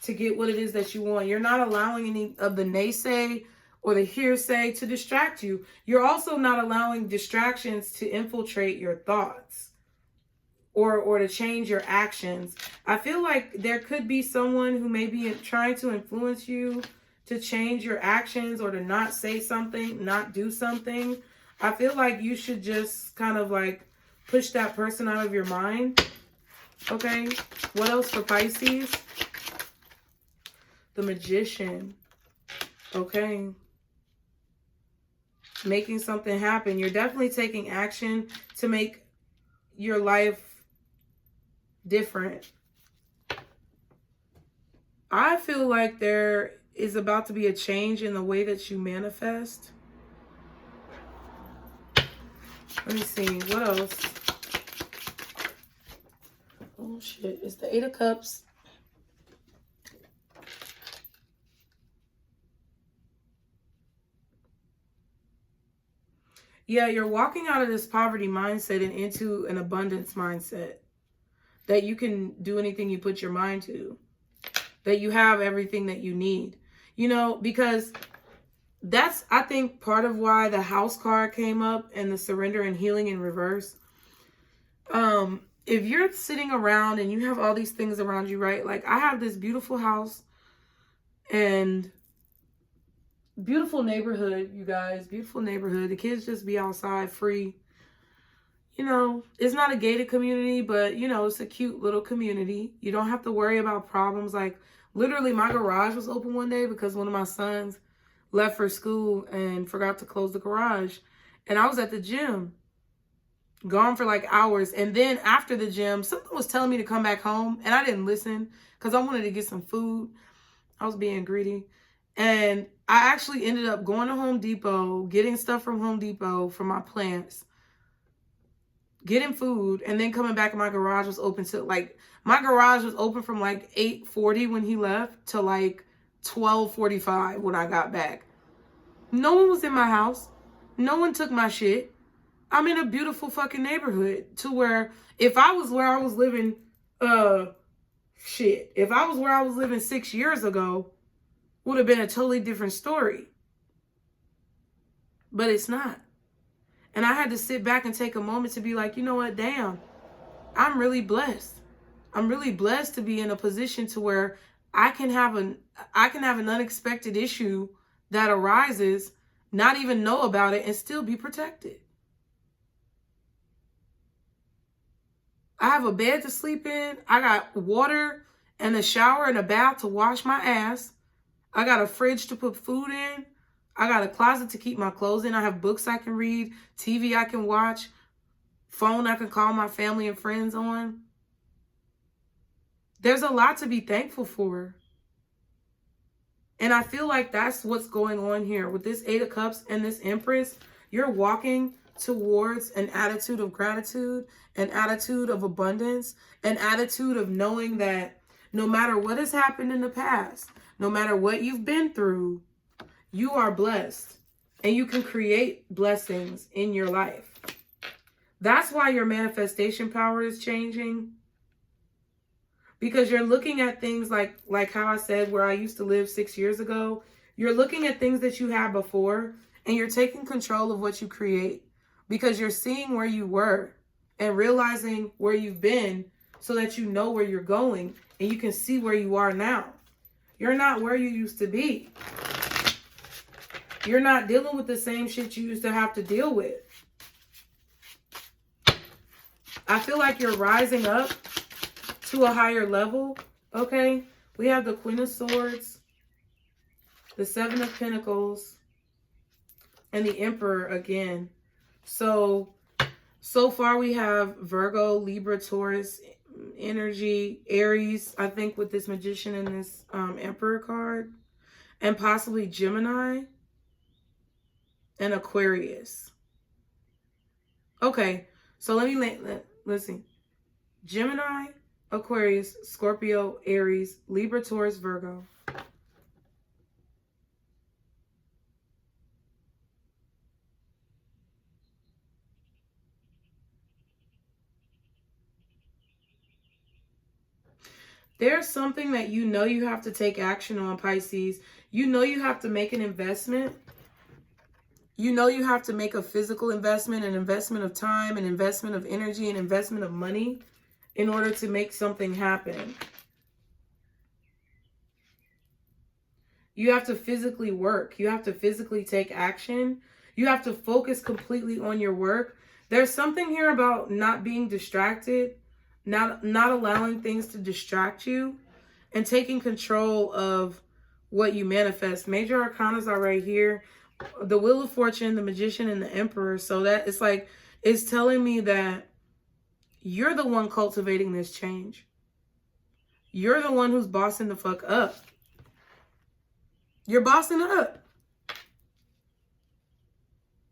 to get what it is that you want. You're not allowing any of the naysay or the hearsay to distract you. You're also not allowing distractions to infiltrate your thoughts or to change your actions. I feel like there could be someone who may be trying to influence you to change your actions or to not say something, not do something. I feel like you should just kind of like push that person out of your mind. Okay, what else for Pisces? The Magician. Okay. Making something happen. You're definitely taking action to make your life different. I feel like there is about to be a change in the way that you manifest. Let me see. What else? Oh, shit. It's the Eight of Cups. Yeah, you're walking out of this poverty mindset and into an abundance mindset. That you can do anything you put your mind to. That you have everything that you need. You know, because that's, I think, part of why the House card came up and the surrender and healing in reverse. If you're sitting around and you have all these things around you, right? Like, I have this beautiful house and beautiful neighborhood, you guys. Beautiful neighborhood. The kids just be outside free. You know, it's not a gated community, but, you know, it's a cute little community. You don't have to worry about problems. Like, literally, my garage was open one day because one of my sons left for school and forgot to close the garage. And I was at the gym, gone for like hours. And then after the gym, something was telling me to come back home. And I didn't listen because I wanted to get some food. I was being greedy. And I actually ended up going to Home Depot, getting stuff from Home Depot for my plants, getting food, and then coming back and my garage was open to like, my garage was open from like 8:40 when he left to like 12:45 when I got back. No one was in my house. No one took my shit. I'm in a beautiful fucking neighborhood to where if I was where I was living, if I was where I was living 6 years ago, would have been a totally different story. but it's not. And I had to sit back and take a moment to be like, you know what, damn, I'm really blessed. I'm really blessed to be in a position to where I can have an unexpected issue that arises, not even know about it, and still be protected. I have a bed to sleep in. I got water and a shower and a bath to wash my ass. I got a fridge to put food in. I got a closet to keep my clothes in. I have books I can read, TV I can watch, phone I can call my family and friends on. There's a lot to be thankful for. And I feel like that's what's going on here with this Eight of Cups and this Empress. You're walking towards an attitude of gratitude, an attitude of abundance, an attitude of knowing that no matter what has happened in the past, no matter what you've been through, you are blessed and you can create blessings in your life. That's why your manifestation power is changing. Because you're looking at things like how I said, where I used to live 6 years ago. You're looking at things that you had before and you're taking control of what you create. Because you're seeing where you were and realizing where you've been so that you know where you're going and you can see where you are now. You're not where you used to be. You're not dealing with the same shit you used to have to deal with. I feel like you're rising up to a higher level, okay? We have the Queen of Swords, the Seven of Pentacles, and the Emperor again. So far we have Virgo, Libra, Taurus energy, Aries, I think, with this Magician and this Emperor card, and possibly Gemini and Aquarius. Okay, so let's see. Gemini, Aquarius, Scorpio, Aries, Libra, Taurus, Virgo. There's something that you know you have to take action on, Pisces. You know you have to make an investment. You know you have to make a physical investment, an investment of time, an investment of energy, an investment of money in order to make something happen. You have to physically work. You have to physically take action. You have to focus completely on your work. There's something here about not being distracted, not allowing things to distract you, and taking control of what you manifest. Major arcanas are right here. The Wheel of Fortune, the Magician, and the Emperor. So that it's like, it's telling me that you're the one cultivating this change. You're the one who's bossing the fuck up. You're bossing it up.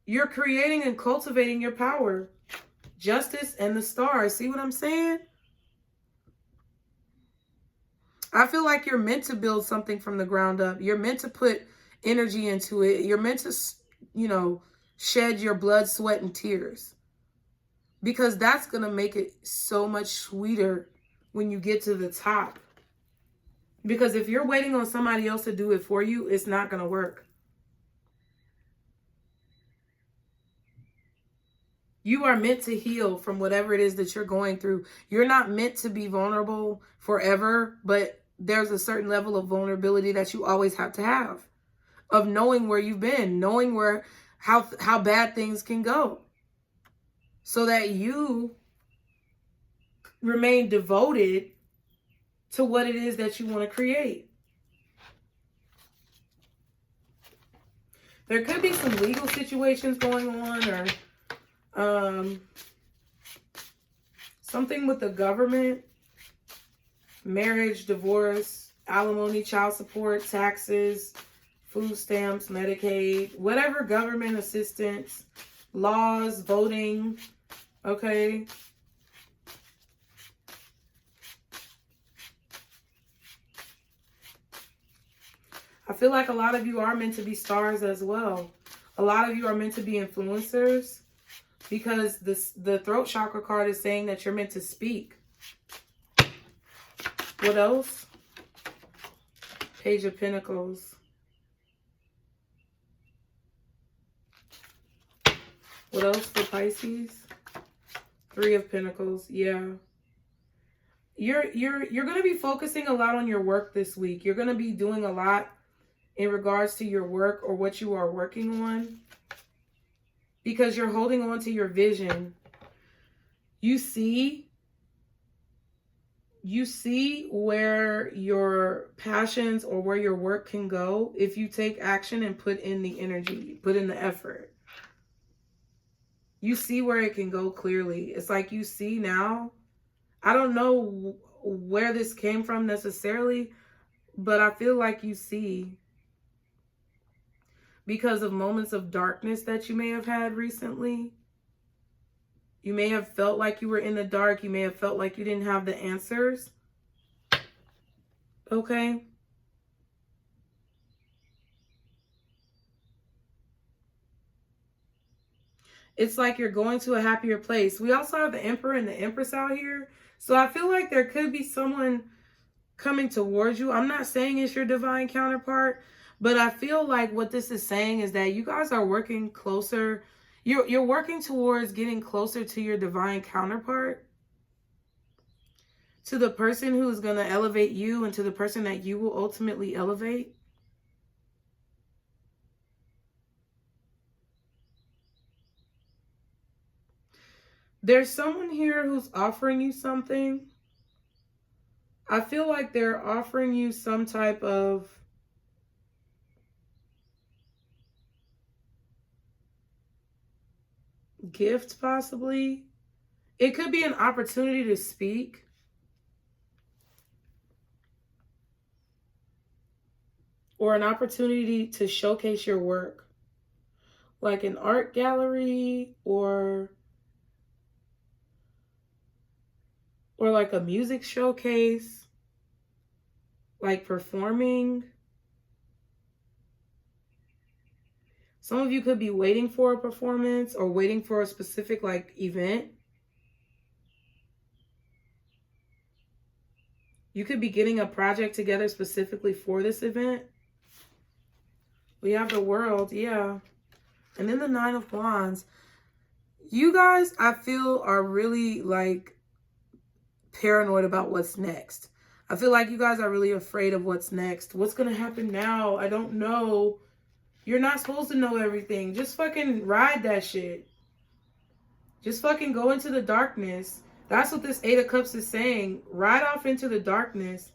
You're creating and cultivating your power. Justice and the stars. See what I'm saying? I feel like you're meant to build something from the ground up. You're meant to put energy into it. You're meant to, you know, shed your blood, sweat, and tears. Because that's going to make it so much sweeter when you get to the top. Because if you're waiting on somebody else to do it for you, it's not going to work. You are meant to heal from whatever it is that you're going through. You're not meant to be vulnerable forever, but there's a certain level of vulnerability that you always have to have. Of knowing where you've been, knowing how bad things can go. So that you remain devoted to what it is that you want to create. There could be some legal situations going on, or something with the government, marriage, divorce, alimony, child support, taxes, food stamps, Medicaid, whatever government assistance, laws, voting, okay? I feel like a lot of you are meant to be stars as well. A lot of you are meant to be influencers because the throat chakra card is saying that you're meant to speak. What else? Page of Pentacles. What else for Pisces? 3 of Pentacles. Yeah. You're going to be focusing a lot on your work this week. You're going to be doing a lot in regards to your work or what you are working on, because you're holding on to your vision. You see where your passions or where your work can go if you take action and put in the energy, put in the effort. You see where it can go clearly. It's like you see now. I don't know where this came from necessarily, but I feel like you see, because of moments of darkness that you may have had recently. You may have felt like you were in the dark. You may have felt like you didn't have the answers. Okay? It's like you're going to a happier place. We also have the Emperor and the Empress out here. So I feel like there could be someone coming towards you. I'm not saying it's your divine counterpart, but I feel like what this is saying is that you guys are working closer. You're working towards getting closer to your divine counterpart, to the person who is going to elevate you and to the person that you will ultimately elevate. There's someone here who's offering you something. I feel like they're offering you some type of gift, possibly. It could be an opportunity to speak. Or an opportunity to showcase your work. Like an art gallery or like a music showcase. Like performing. Some of you could be waiting for a performance or waiting for a specific like event. You could be getting a project together specifically for this event. We have the World, yeah. And then the 9 of Wands. You guys, I feel, are really like paranoid about what's next. I feel like you guys are really afraid of what's next. What's going to happen now? I don't know. You're not supposed to know everything. Just fucking ride that shit. Just fucking go into the darkness. That's what this 8 of Cups is saying. Ride off into the darkness.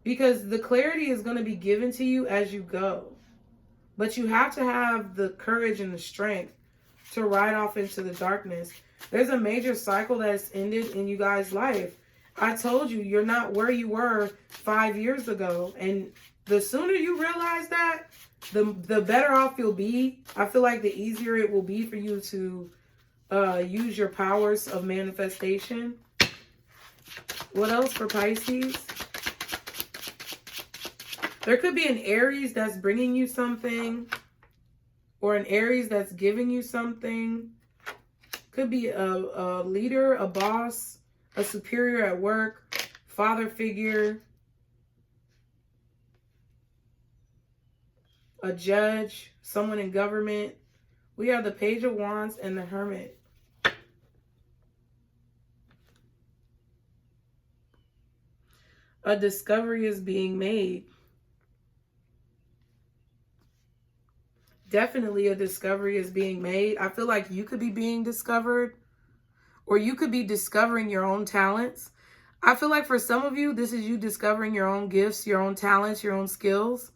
Because the clarity is going to be given to you as you go. But you have to have the courage and the strength to ride off into the darkness. There's a major cycle that's ended in you guys' life. I told you, you're not where you were 5 years ago. And the sooner you realize that, the better off you'll be. I feel like the easier it will be for you to use your powers of manifestation. What else for Pisces? There could be an Aries that's bringing you something, or an Aries that's giving you something. Could be a leader, a boss, a superior at work, father figure, a judge, someone in government. We have the Page of Wands and the Hermit. A discovery is being made. Definitely a discovery is being made. I feel like you could be being discovered, or you could be discovering your own talents. I feel like for some of you, this is you discovering your own gifts, your own talents, your own skills,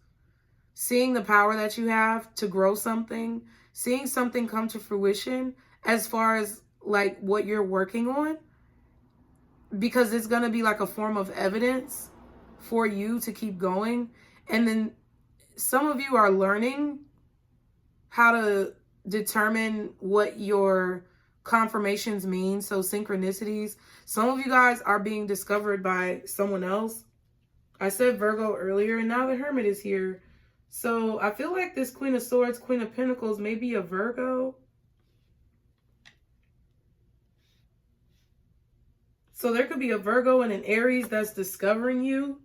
seeing the power that you have to grow something, seeing something come to fruition as far as like what you're working on, because it's going to be like a form of evidence for you to keep going. And then some of you are learning how to determine what your confirmations mean. So synchronicities. Some of you guys are being discovered by someone else. I said Virgo earlier, and now the Hermit is here. So I feel like this Queen of Swords, Queen of Pentacles may be a Virgo. So there could be a Virgo and an Aries that's discovering you.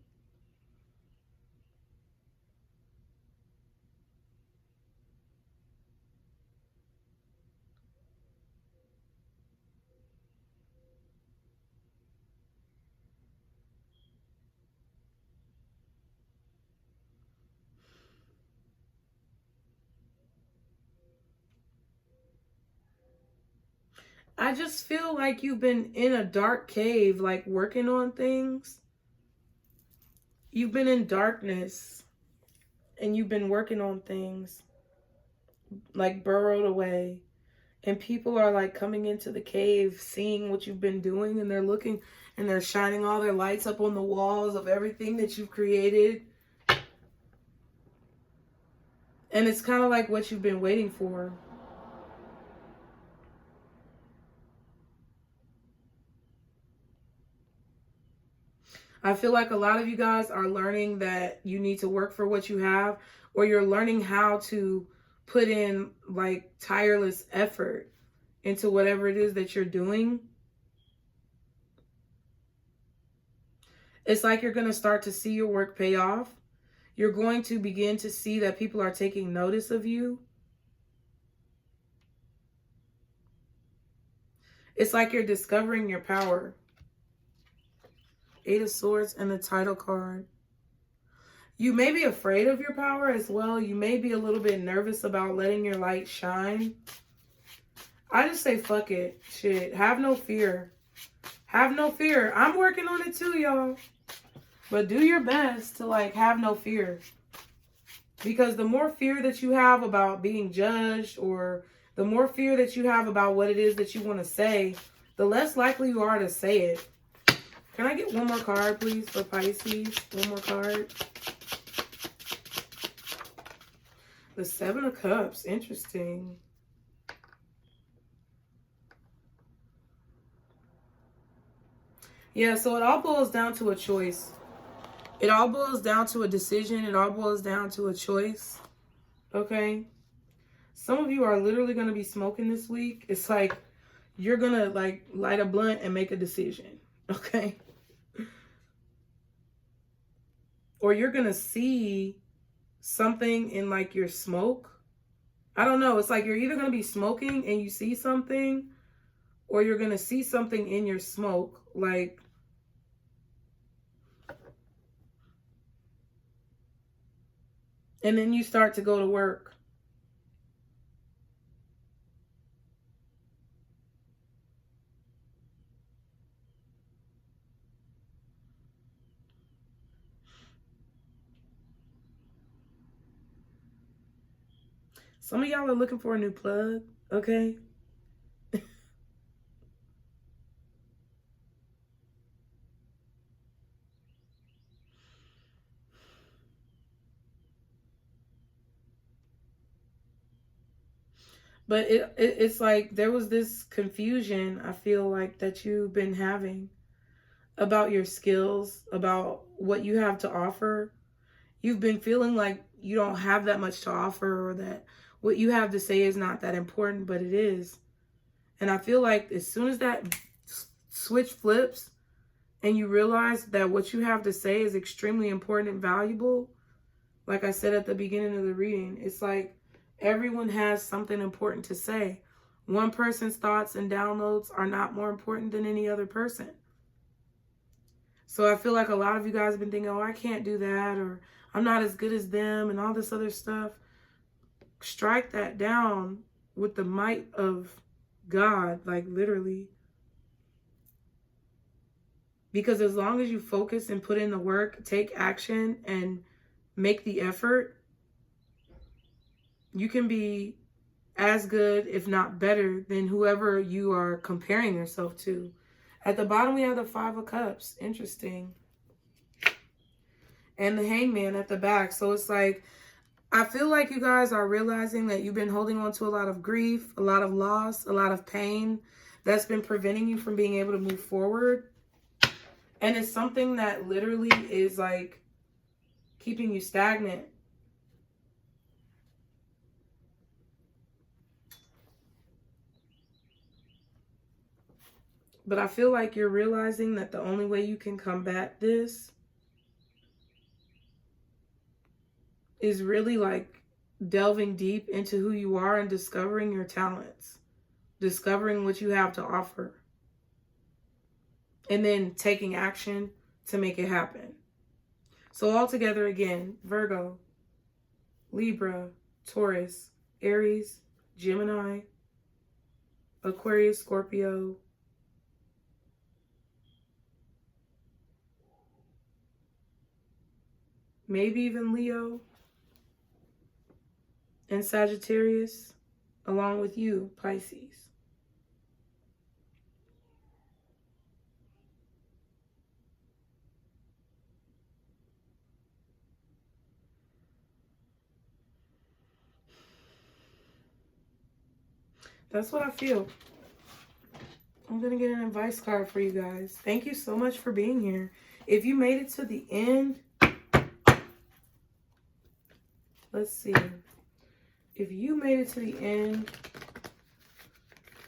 I just feel like you've been in a dark cave, like working on things. You've been in darkness and you've been working on things, like burrowed away. And people are like coming into the cave, seeing what you've been doing, and they're looking and they're shining all their lights up on the walls of everything that you've created. And it's kind of like what you've been waiting for. I feel like a lot of you guys are learning that you need to work for what you have, or you're learning how to put in like tireless effort into whatever it is that you're doing. It's like you're going to start to see your work pay off. You're going to begin to see that people are taking notice of you. It's like you're discovering your power. 8 of Swords and the title card. You may be afraid of your power as well. You may be a little bit nervous about letting your light shine. I just say fuck it. Shit. Have no fear. Have no fear. I'm working on it too, y'all. But do your best to like have no fear. Because the more fear that you have about being judged, or the more fear that you have about what it is that you want to say, the less likely you are to say it. Can I get one more card, please, for Pisces? One more card. The 7 of Cups. Interesting. Yeah, so it all boils down to a choice. It all boils down to a decision. It all boils down to a choice. Okay? Some of you are literally going to be smoking this week. It's like you're going to like light a blunt and make a decision. Okay? Or you're going to see something in like your smoke. I don't know. It's like you're either going to be smoking and you see something, or you're going to see something in your smoke. Like, and then you start to go to work. Some of y'all are looking for a new plug, okay? But it's like there was this confusion, I feel like, that you've been having about your skills, about what you have to offer. You've been feeling like you don't have that much to offer, or that what you have to say is not that important, but it is. And I feel like as soon as that switch flips and you realize that what you have to say is extremely important and valuable, like I said at the beginning of the reading, it's like everyone has something important to say. One person's thoughts and downloads are not more important than any other person. So I feel like a lot of you guys have been thinking, oh, I can't do that, or I'm not as good as them, and all this other stuff. Strike that down with the might of God, like literally. Because as long as you focus and put in the work, take action, and make the effort, you can be as good, if not better, than whoever you are comparing yourself to. At the bottom, we have the 5 of Cups. Interesting. And the Hangman at the back. So it's like, I feel like you guys are realizing that you've been holding on to a lot of grief, a lot of loss, a lot of pain that's been preventing you from being able to move forward. And it's something that literally is like keeping you stagnant. But I feel like you're realizing that the only way you can combat this is really like delving deep into who you are and discovering your talents, discovering what you have to offer, and then taking action to make it happen. So all together again, Virgo, Libra, Taurus, Aries, Gemini, Aquarius, Scorpio, maybe even Leo, and Sagittarius, along with you, Pisces. That's what I feel. I'm going to get an advice card for you guys. Thank you so much for being here. If you made it to the end, let's see. If you made it to the end,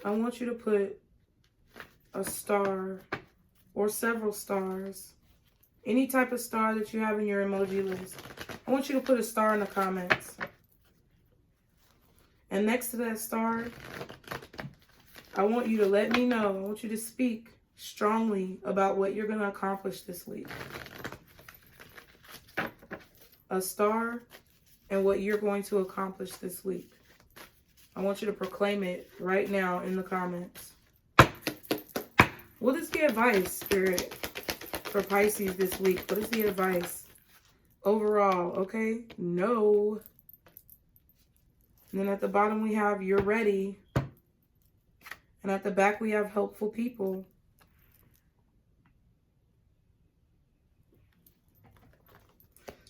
I want you to put a star or several stars. Any type of star that you have in your emoji list. I want you to put a star in the comments. And next to that star, I want you to let me know. I want you to speak strongly about what you're going to accomplish this week. A star and what you're going to accomplish this week. I want you to proclaim it right now in the comments. What is the advice, Spirit, for Pisces this week? What is the advice overall? Okay, no. And then at the bottom we have you're ready. And at the back we have helpful people.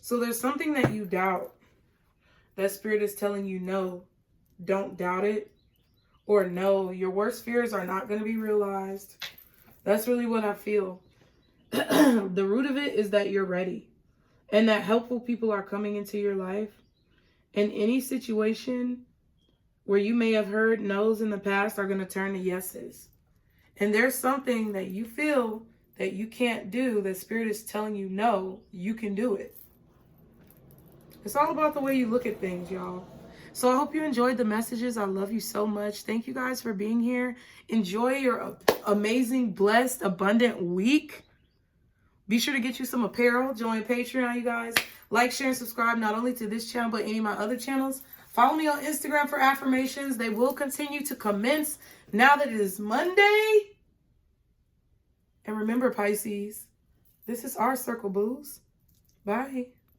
So there's something that you doubt. That Spirit is telling you no, don't doubt it. Or no, your worst fears are not going to be realized. That's really what I feel. The root of it is that you're ready. And that helpful people are coming into your life. In any situation where you may have heard no's in the past are going to turn to yeses. And there's something that you feel that you can't do, that Spirit is telling you no, you can do it. It's all about the way you look at things, y'all. So I hope you enjoyed the messages. I love you so much. Thank you guys for being here. Enjoy your amazing, blessed, abundant week. Be sure to get you some apparel. Join Patreon, you guys. Like, share, and subscribe not only to this channel, but any of my other channels. Follow me on Instagram for affirmations. They will continue to commence now that it is Monday. And remember, Pisces, this is our circle, booze. Bye.